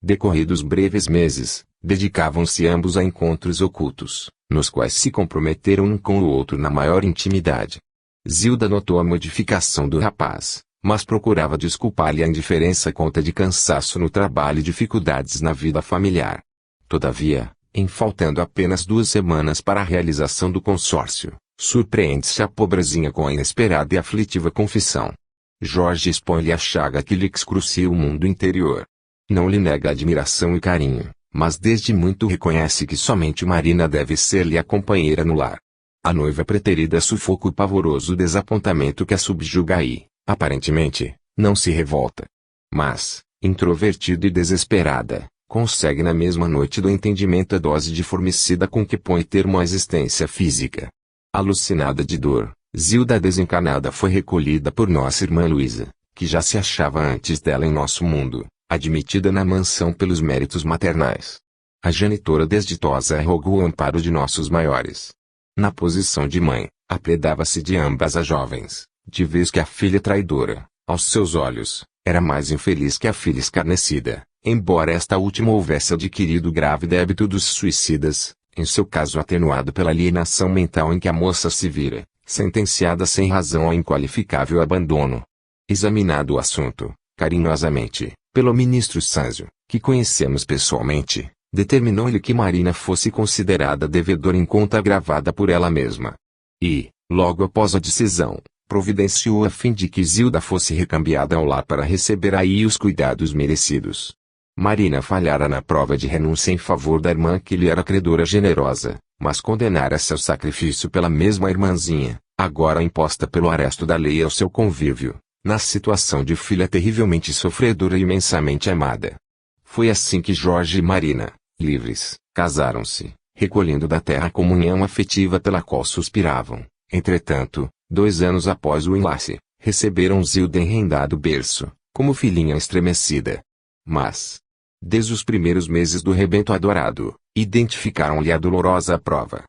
Decorridos breves meses, dedicavam-se ambos a encontros ocultos, nos quais se comprometeram um com o outro na maior intimidade. Zilda notou a modificação do rapaz, mas procurava desculpar-lhe a indiferença conta de cansaço no trabalho e dificuldades na vida familiar. Todavia, em faltando apenas 2 semanas para a realização do consórcio, surpreende-se a pobrezinha com a inesperada e aflitiva confissão. Jorge expõe-lhe a chaga que lhe excrucia o mundo interior. Não lhe nega admiração e carinho, mas desde muito reconhece que somente Marina deve ser-lhe a companheira no lar. A noiva preterida sufoca o pavoroso desapontamento que a subjuga e, aparentemente, não se revolta. Mas, introvertida e desesperada, consegue na mesma noite do entendimento a dose de formicida com que põe termo à existência física. Alucinada de dor, Zilda desencanada foi recolhida por nossa irmã Luísa, que já se achava antes dela em nosso mundo, admitida na mansão pelos méritos maternais. A genitora desditosa rogou o amparo de nossos maiores. Na posição de mãe, apredava-se de ambas as jovens, de vez que a filha traidora, aos seus olhos, era mais infeliz que a filha escarnecida, embora esta última houvesse adquirido o grave débito dos suicidas, em seu caso atenuado pela alienação mental em que a moça se vira, sentenciada sem razão ao inqualificável abandono. Examinado o assunto, carinhosamente, pelo ministro Sanzio, que conhecemos pessoalmente, determinou-lhe que Marina fosse considerada devedora em conta gravada por ela mesma. E, logo após a decisão, providenciou a fim de que Zilda fosse recambiada ao lar para receber aí os cuidados merecidos. Marina falhara na prova de renúncia em favor da irmã que lhe era credora generosa, mas condenara-se ao sacrifício pela mesma irmãzinha, agora imposta pelo aresto da lei ao seu convívio, na situação de filha terrivelmente sofredora e imensamente amada. Foi assim que Jorge e Marina, livres, casaram-se, recolhendo da terra a comunhão afetiva pela qual suspiravam. Entretanto, 2 anos após o enlace, receberam Zilda em rendado berço, como filhinha estremecida. Mas, desde os primeiros meses do rebento adorado, identificaram-lhe a dolorosa prova.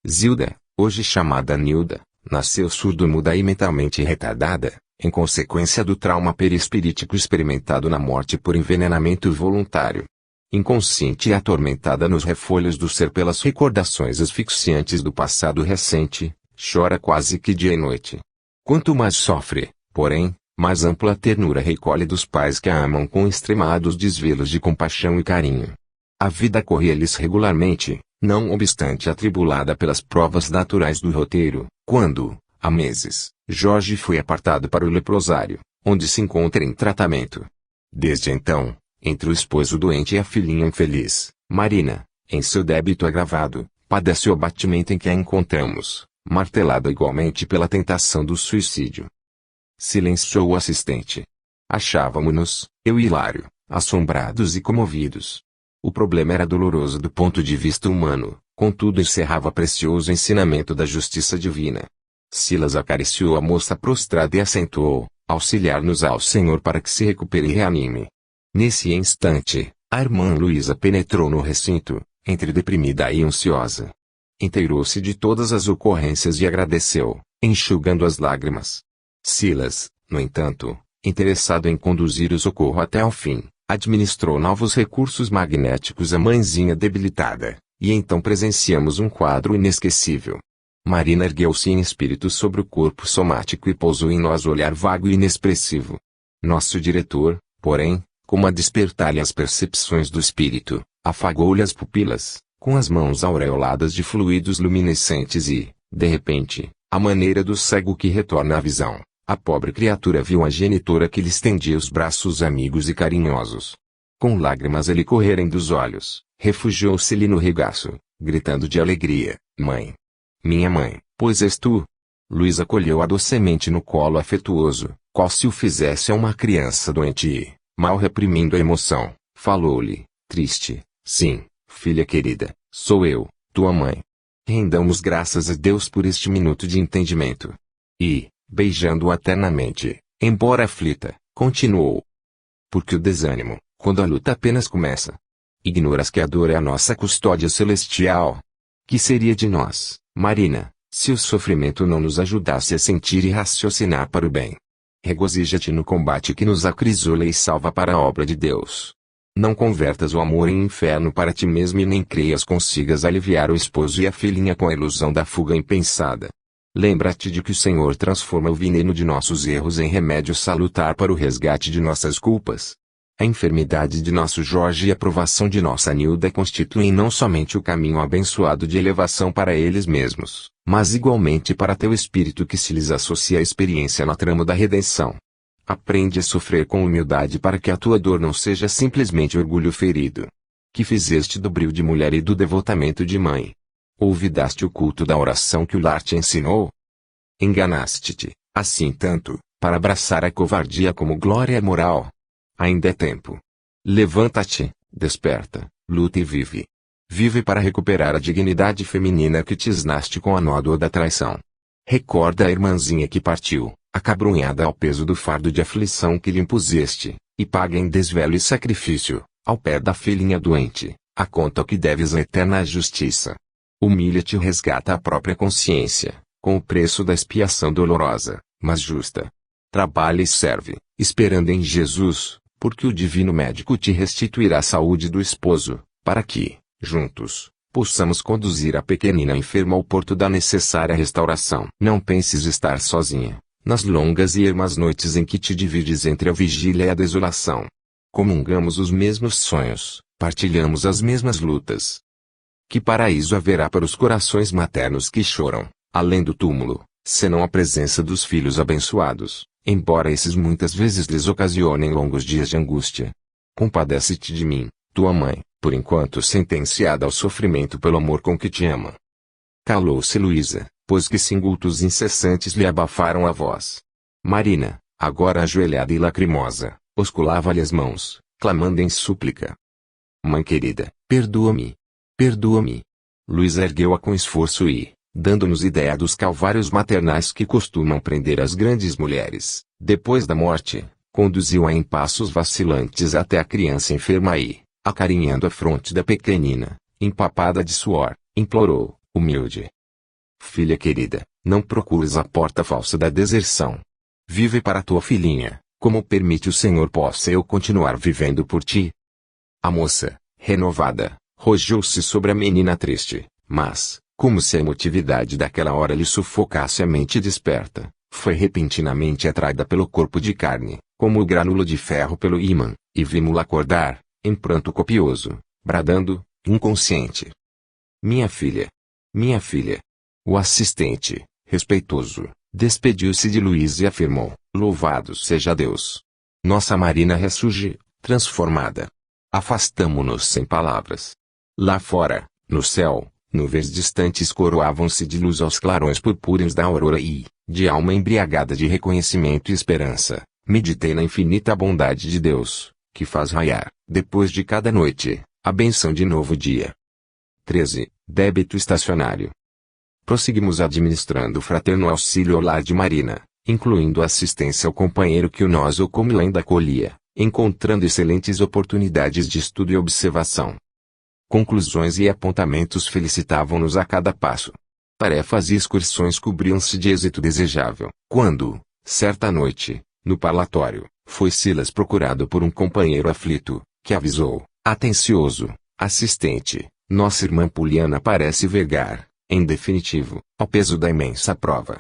Zilda, hoje chamada Nilda, nasceu surdo-muda e mentalmente retardada, em consequência do trauma perispirítico experimentado na morte por envenenamento voluntário. Inconsciente e atormentada nos refolhos do ser pelas recordações asfixiantes do passado recente, chora quase que dia e noite. Quanto mais sofre, porém, mais ampla ternura recolhe dos pais que a amam com extremados desvelos de compaixão e carinho. A vida corria-lhes regularmente, não obstante atribulada pelas provas naturais do roteiro, quando, há meses, Jorge foi apartado para o leprosário, onde se encontra em tratamento. Desde então, entre o esposo doente e a filhinha infeliz, Marina, em seu débito agravado, padece o abatimento em que a encontramos, martelada igualmente pela tentação do suicídio. Silenciou o assistente. Achávamo-nos, eu e Hilário, assombrados e comovidos. O problema era doloroso do ponto de vista humano, contudo encerrava precioso ensinamento da justiça divina. Silas acariciou a moça prostrada e acentuou, auxiliar-nos ao Senhor para que se recupere e reanime. Nesse instante, a irmã Luísa penetrou no recinto, entre deprimida e ansiosa. Inteirou-se de todas as ocorrências e agradeceu, enxugando as lágrimas. Silas, no entanto, interessado em conduzir o socorro até ao fim, administrou novos recursos magnéticos à mãezinha debilitada, e então presenciamos um quadro inesquecível. Marina ergueu-se em espírito sobre o corpo somático e pousou em nós olhar vago e inexpressivo. Nosso diretor, porém, como a despertar-lhe as percepções do espírito, afagou-lhe as pupilas, com as mãos aureoladas de fluidos luminescentes e, de repente, à maneira do cego que retorna à visão, a pobre criatura viu a genitora que lhe estendia os braços amigos e carinhosos. Com lágrimas a lhe correrem dos olhos, refugiou-se-lhe no regaço, gritando de alegria: "Mãe! Minha mãe, pois és tu?" Luísa acolheu-a docemente no colo afetuoso, qual se o fizesse a uma criança doente e, mal reprimindo a emoção, falou-lhe, triste: "Sim, filha querida, sou eu, tua mãe. Rendamos graças a Deus por este minuto de entendimento." E, beijando-a ternamente, embora aflita, continuou: "Porque o desânimo, quando a luta apenas começa. Ignoras que a dor é a nossa custódia celestial. Que seria de nós, Marina, Se o sofrimento não nos ajudasse a sentir e raciocinar para o bem, regozija-te no combate que nos acrisola e salva para a obra de Deus. Não convertas o amor em inferno para ti mesmo e nem creias consigas aliviar o esposo e a filhinha com a ilusão da fuga impensada. Lembra-te de que o Senhor transforma o veneno de nossos erros em remédio salutar para o resgate de nossas culpas. A enfermidade de nosso Jorge e a provação de nossa Nilda constituem não somente o caminho abençoado de elevação para eles mesmos, mas igualmente para teu espírito que se lhes associa à experiência na trama da redenção. Aprende a sofrer com humildade para que a tua dor não seja simplesmente orgulho ferido. Que fizeste do brio de mulher e do devotamento de mãe? Olvidaste o culto da oração que o lar te ensinou? Enganaste-te, assim tanto, para abraçar a covardia como glória moral. Ainda é tempo. Levanta-te, desperta, luta e vive. Vive para recuperar a dignidade feminina que tisnaste com a nódoa da traição. Recorda a irmãzinha que partiu, acabrunhada ao peso do fardo de aflição que lhe impuseste, e paga em desvelo e sacrifício, ao pé da filhinha doente, a conta que deves à eterna justiça. Humilha-te e resgata a própria consciência, com o preço da expiação dolorosa, mas justa. Trabalha e serve, esperando em Jesus, porque o divino médico te restituirá a saúde do esposo, para que, juntos, possamos conduzir a pequenina enferma ao porto da necessária restauração. Não penses estar sozinha, nas longas e ermas noites em que te divides entre a vigília e a desolação. Comungamos os mesmos sonhos, partilhamos as mesmas lutas. Que paraíso haverá para os corações maternos que choram, além do túmulo, senão a presença dos filhos abençoados, embora esses muitas vezes lhes ocasionem longos dias de angústia. Compadece-te de mim, tua mãe, por enquanto sentenciada ao sofrimento pelo amor com que te ama. Calou-se Luísa, pois que singultos incessantes lhe abafaram a voz. Marina, agora ajoelhada e lacrimosa, osculava-lhe as mãos, clamando em súplica. Mãe querida, perdoa-me. Perdoa-me. Luísa ergueu-a com esforço e, dando-nos ideia dos calvários maternais que costumam prender as grandes mulheres, depois da morte, conduziu-a em passos vacilantes até a criança enferma e, acarinhando a fronte da pequenina, empapada de suor, implorou, humilde. Filha querida, não procures a porta falsa da deserção. Vive para tua filhinha, como permite o Senhor possa eu continuar vivendo por ti. A moça, renovada, rojou-se sobre a menina triste, mas, como se a emotividade daquela hora lhe sufocasse a mente desperta, foi repentinamente atraída pelo corpo de carne, como o grânulo de ferro pelo ímã, e vimos-la acordar, em pranto copioso, bradando, inconsciente. Minha filha! Minha filha! O assistente, respeitoso, despediu-se de Luísa e afirmou, louvado seja Deus! Nossa Marina ressurge, transformada. Afastamo-nos sem palavras. Lá fora, no céu, nuvens distantes coroavam-se de luz aos clarões purpúreos da aurora e, de alma embriagada de reconhecimento e esperança, meditei na infinita bondade de Deus, que faz raiar, depois de cada noite, a bênção de novo dia. 13. Débito estacionário. Prosseguimos administrando o fraterno auxílio ao lar de Marina, incluindo assistência ao companheiro que o nosso como lenda acolhia, encontrando excelentes oportunidades de estudo e observação. Conclusões e apontamentos felicitavam-nos a cada passo. Tarefas e excursões cobriam-se de êxito desejável. Quando, certa noite, no parlatório, foi Silas procurado por um companheiro aflito, que avisou, atencioso, assistente, nossa irmã Poliana parece vergar, em definitivo, ao peso da imensa prova.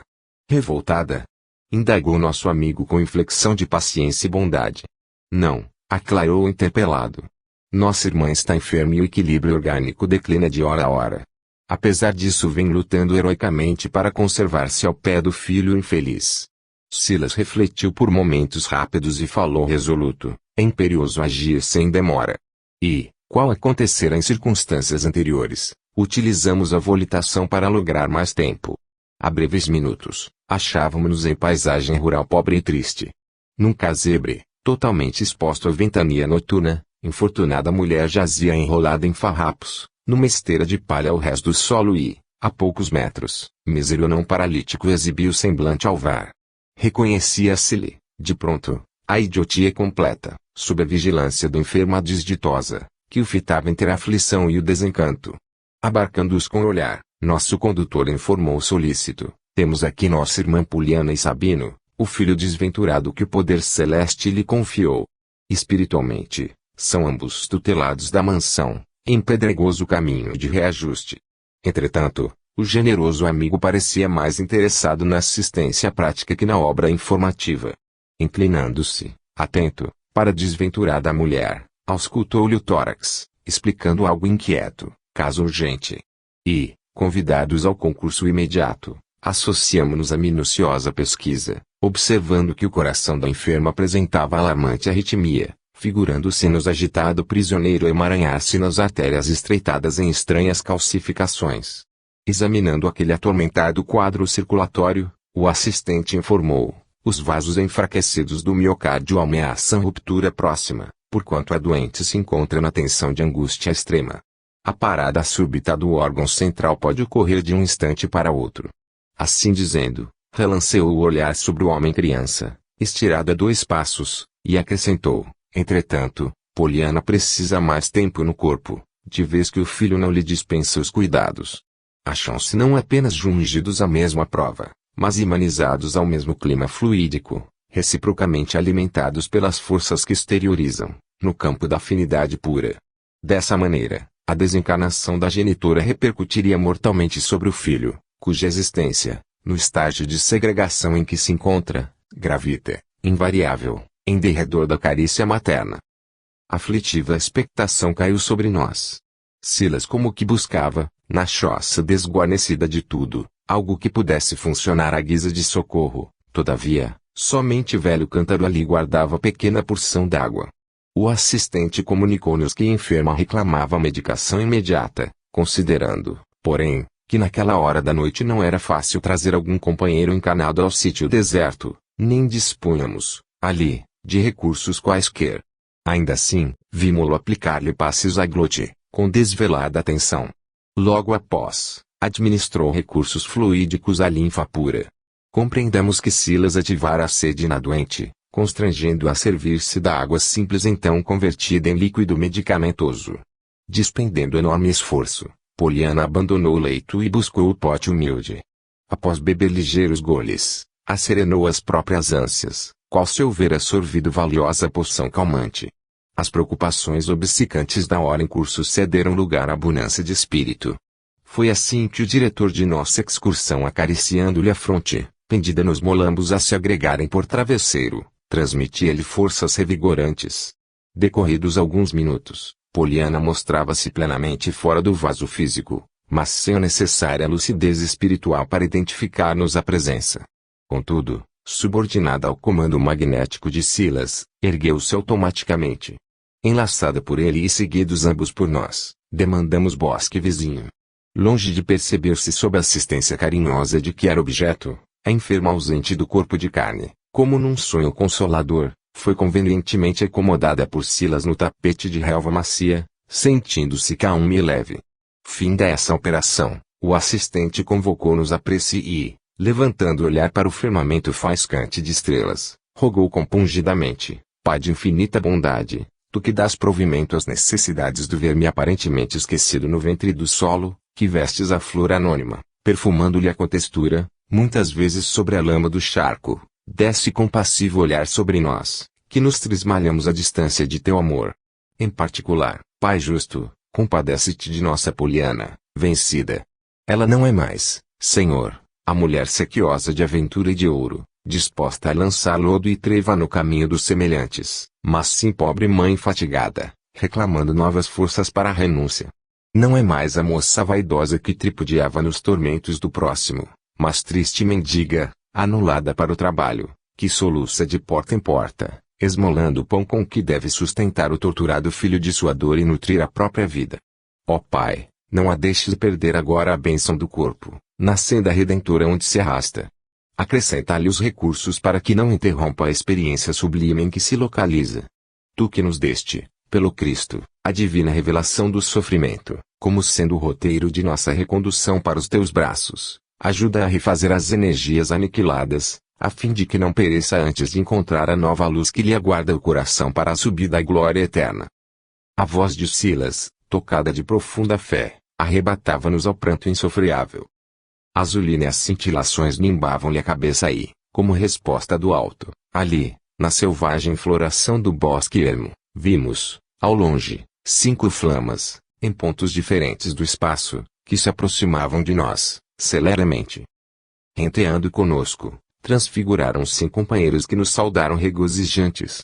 Revoltada? Indagou nosso amigo com inflexão de paciência e bondade. Não, aclarou o interpelado. Nossa irmã está enferma e o equilíbrio orgânico declina de hora a hora. Apesar disso vem lutando heroicamente para conservar-se ao pé do filho infeliz. Silas refletiu por momentos rápidos e falou resoluto, é imperioso agir sem demora. E, qual acontecera em circunstâncias anteriores, utilizamos a volitação para lograr mais tempo. Há breves minutos, achávamos-nos em paisagem rural pobre e triste. Num casebre, totalmente exposto à ventania noturna, infortunada mulher jazia enrolada em farrapos, numa esteira de palha ao rés do solo e, a poucos metros, mísero não paralítico exibia o semblante alvar. Reconhecia-se-lhe, de pronto, a idiotia completa, sob a vigilância do enferma desditosa, que o fitava entre a aflição e o desencanto. Abarcando-os com o olhar, Nosso condutor informou solícito: temos aqui nossa irmã Poliana e Sabino, o filho desventurado que o poder celeste lhe confiou. Espiritualmente, são ambos tutelados da mansão, em pedregoso caminho de reajuste. Entretanto, o generoso amigo parecia mais interessado na assistência prática que na obra informativa. Inclinando-se, atento, para a desventurada mulher, auscultou-lhe o tórax, explicando algo inquieto, caso urgente. E, convidados ao concurso imediato, associamo-nos à minuciosa pesquisa, observando que o coração da enferma apresentava alarmante arritmia, figurando o sinus agitado prisioneiro emaranhar-se nas artérias estreitadas em estranhas calcificações. Examinando aquele atormentado quadro circulatório, o assistente informou: os vasos enfraquecidos do miocárdio ameaçam ruptura próxima, porquanto a doente se encontra na tensão de angústia extrema. A parada súbita do órgão central pode ocorrer de um instante para outro. Assim dizendo, relanceou o olhar sobre o homem-criança, estirado a 2 passos, e acrescentou: entretanto, Poliana precisa mais tempo no corpo, de vez que o filho não lhe dispensa os cuidados. Acham-se não apenas jungidos à mesma prova, mas imanizados ao mesmo clima fluídico, reciprocamente alimentados pelas forças que exteriorizam, no campo da afinidade pura. Dessa maneira, a desencarnação da genitora repercutiria mortalmente sobre o filho, cuja existência, no estágio de segregação em que se encontra, gravita, invariável, em derredor da carícia materna. Aflitiva expectação caiu sobre nós. Silas como que buscava, na choça desguarnecida de tudo, algo que pudesse funcionar à guisa de socorro. Todavia, somente velho cântaro ali guardava pequena porção d'água. O assistente comunicou-nos que a enferma reclamava medicação imediata, considerando, porém, que naquela hora da noite não era fácil trazer algum companheiro encanado ao sítio deserto, nem dispunhamos, ali, de recursos quaisquer. Ainda assim, vimos-lo aplicar-lhe passes à glote, com desvelada atenção. Logo após, administrou recursos fluídicos à linfa pura. Compreendemos que Silas ativara a sede na doente, constrangendo-a a servir-se da água simples então convertida em líquido medicamentoso. Despendendo enorme esforço, Poliana abandonou o leito e buscou o pote humilde. Após beber ligeiros goles, acerenou as próprias ânsias, qual se houvera sorvido valiosa poção calmante. As preocupações obcecantes da hora em curso cederam lugar à abundância de espírito. Foi assim que o diretor de nossa excursão, acariciando-lhe a fronte, pendida nos molambos a se agregarem por travesseiro, transmitia-lhe forças revigorantes. Decorridos alguns minutos, Poliana mostrava-se plenamente fora do vaso físico, mas sem a necessária lucidez espiritual para identificar-nos a presença. Contudo, subordinada ao comando magnético de Silas, ergueu-se automaticamente. Enlaçada por ele e seguidos ambos por nós, demandamos bosque vizinho. Longe de perceber-se sob a assistência carinhosa de que era objeto, a enferma ausente do corpo de carne, como num sonho consolador, foi convenientemente acomodada por Silas no tapete de relva macia, sentindo-se calma e leve. Fim dessa operação, o assistente convocou-nos à prece e, levantando o olhar para o firmamento faiscante de estrelas, rogou compungidamente: Pai de infinita bondade, tu que dás provimento às necessidades do verme aparentemente esquecido no ventre do solo, que vestes a flor anônima, perfumando-lhe a contextura, muitas vezes sobre a lama do charco, desce compassivo olhar sobre nós, que nos trismalhamos à distância de teu amor. Em particular, Pai justo, compadece-te de nossa Poliana, vencida. Ela não é mais, Senhor, a mulher sequiosa de aventura e de ouro, disposta a lançar lodo e treva no caminho dos semelhantes, mas sim pobre mãe fatigada, reclamando novas forças para a renúncia. Não é mais a moça vaidosa que tripudiava nos tormentos do próximo, mas triste mendiga, anulada para o trabalho, que soluça de porta em porta, esmolando o pão com que deve sustentar o torturado filho de sua dor e nutrir a própria vida. Ó Pai, não a deixes perder agora a bênção do corpo, na senda redentora onde se arrasta. Acrescenta-lhe os recursos para que não interrompa a experiência sublime em que se localiza. Tu que nos deste, pelo Cristo, a divina revelação do sofrimento, como sendo o roteiro de nossa recondução para os teus braços, ajuda a refazer as energias aniquiladas, a fim de que não pereça antes de encontrar a nova luz que lhe aguarda o coração para a subida à glória eterna. A voz de Silas, tocada de profunda fé, arrebatava-nos ao pranto insofreável. As ulíneas cintilações nimbavam-lhe a cabeça e, como resposta do alto, ali, na selvagem floração do bosque ermo, vimos, ao longe, 5 flamas, em pontos diferentes do espaço, que se aproximavam de nós, celeremente. Renteando conosco, transfiguraram-se companheiros que nos saudaram regozijantes.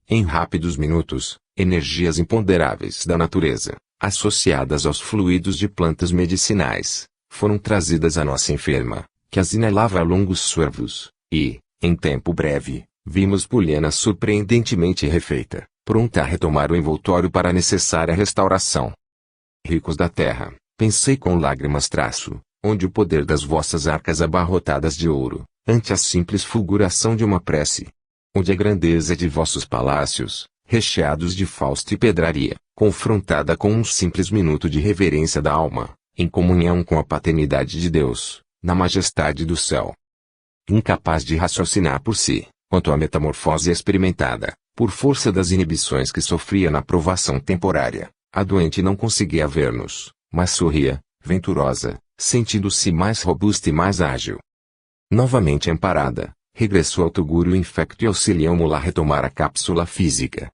Em rápidos minutos, energias imponderáveis da natureza, associadas aos fluidos de plantas medicinais, foram trazidas à nossa enferma, que as inalava a longos sorvos, e, em tempo breve, vimos Poliana surpreendentemente refeita, pronta a retomar o envoltório para a necessária restauração. Ricos da terra, pensei com lágrimas traço, onde o poder das vossas arcas abarrotadas de ouro, ante a simples fulguração de uma prece. Onde a grandeza de vossos palácios, recheados de fausto e pedraria, confrontada com um simples minuto de reverência da alma, em comunhão com a paternidade de Deus, na majestade do céu. Incapaz de raciocinar por si, quanto à metamorfose experimentada, por força das inibições que sofria na provação temporária, a doente não conseguia ver-nos, mas sorria, venturosa, sentindo-se mais robusta e mais ágil. Novamente amparada, regressou ao tugúrio infecto e auxiliamo-la a retomar a cápsula física.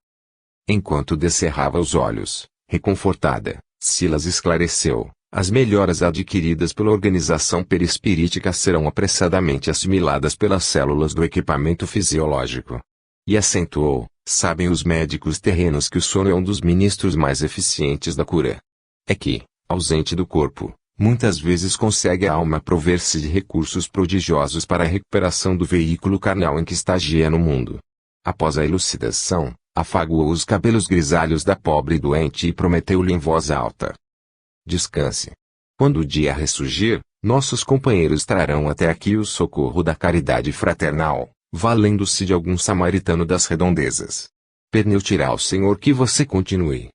Enquanto descerrava os olhos, reconfortada, Silas esclareceu, as melhoras adquiridas pela organização perispirítica serão apressadamente assimiladas pelas células do equipamento fisiológico. E acentuou, sabem os médicos terrenos que o sono é um dos ministros mais eficientes da cura. É que, ausente do corpo, muitas vezes consegue a alma prover-se de recursos prodigiosos para a recuperação do veículo carnal em que estagia no mundo. Após a elucidação, afagou os cabelos grisalhos da pobre doente e prometeu-lhe em voz alta: descanse. Quando o dia ressurgir, nossos companheiros trarão até aqui o socorro da caridade fraternal, valendo-se de algum samaritano das redondezas. Permitirá ao Senhor que você continue.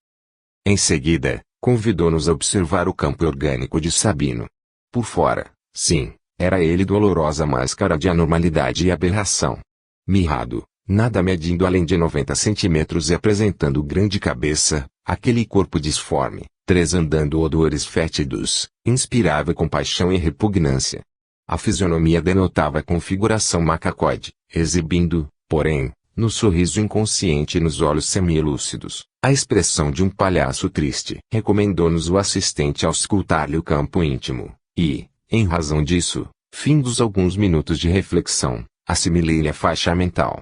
Em seguida, convidou-nos a observar o campo orgânico de Sabino. Por fora, sim, era ele dolorosa máscara de anormalidade e aberração. Mirrado, nada medindo além de 90 centímetros e apresentando grande cabeça, aquele corpo disforme, transandando odores fétidos, inspirava compaixão e repugnância. A fisionomia denotava a configuração macacoide, exibindo, porém, no sorriso inconsciente e nos olhos semilúcidos, a expressão de um palhaço triste. Recomendou-nos o assistente auscultar-lhe o campo íntimo, e, em razão disso, findos alguns minutos de reflexão, assimilei-lhe a faixa mental.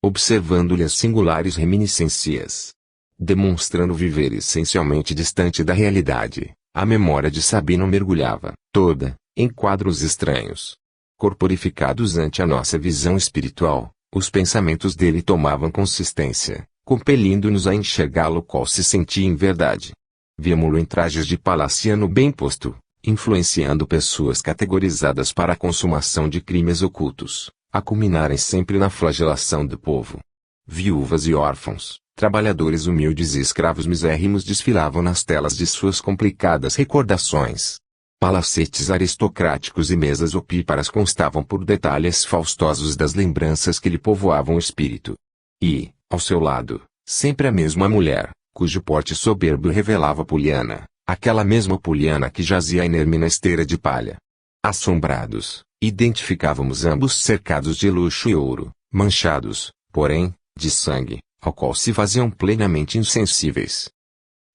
Observando-lhe as singulares reminiscências, demonstrando viver essencialmente distante da realidade, a memória de Sabino mergulhava, toda, em quadros estranhos. Corporificados ante a nossa visão espiritual, os pensamentos dele tomavam consistência, compelindo-nos a enxergá-lo qual se sentia em verdade. Víamo-lo em trajes de palaciano bem posto, influenciando pessoas categorizadas para a consumação de crimes ocultos, a culminarem sempre na flagelação do povo. Viúvas e órfãos, trabalhadores humildes e escravos misérrimos desfilavam nas telas de suas complicadas recordações. Palacetes aristocráticos e mesas opíparas constavam por detalhes faustosos das lembranças que lhe povoavam o espírito. E, ao seu lado, sempre a mesma mulher, cujo porte soberbo revelava Poliana, aquela mesma Poliana que jazia inerme na esteira de palha. Assombrados, identificávamos ambos cercados de luxo e ouro, manchados, porém, de sangue, ao qual se faziam plenamente insensíveis.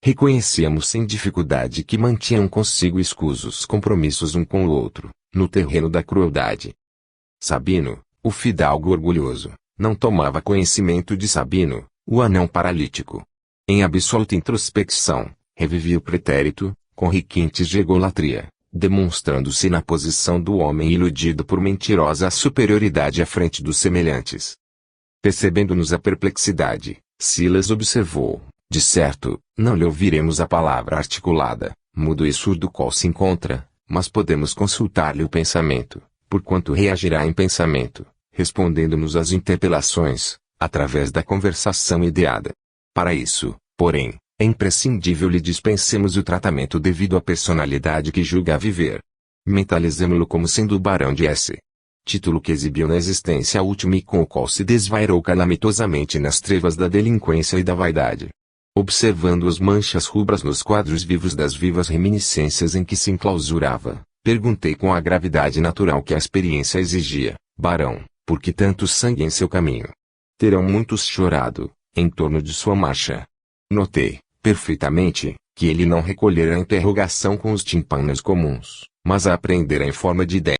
Reconhecíamos sem dificuldade que mantinham consigo escusos compromissos um com o outro, no terreno da crueldade. Sabino, o fidalgo orgulhoso, não tomava conhecimento de Sabino, o anão paralítico. Em absoluta introspecção, revivia o pretérito, com requintes de egolatria, demonstrando-se na posição do homem iludido por mentirosa superioridade à frente dos semelhantes. Percebendo-nos a perplexidade, Silas observou: de certo, não lhe ouviremos a palavra articulada, mudo e surdo qual se encontra, mas podemos consultar-lhe o pensamento, porquanto reagirá em pensamento, respondendo-nos às interpelações, através da conversação ideada. Para isso, porém, é imprescindível lhe dispensemos o tratamento devido à personalidade que julga viver. Mentalizemo-lo como sendo o Barão de S. Título que exibiu na existência última e com o qual se desvairou calamitosamente nas trevas da delinquência e da vaidade. Observando as manchas rubras nos quadros vivos das vivas reminiscências em que se enclausurava, perguntei com a gravidade natural que a experiência exigia: Barão, por que tanto sangue em seu caminho? Terão muitos chorado, em torno de sua marcha. Notei, perfeitamente, que ele não recolhera a interrogação com os tímpanos comuns, mas a aprendera em forma de ideia.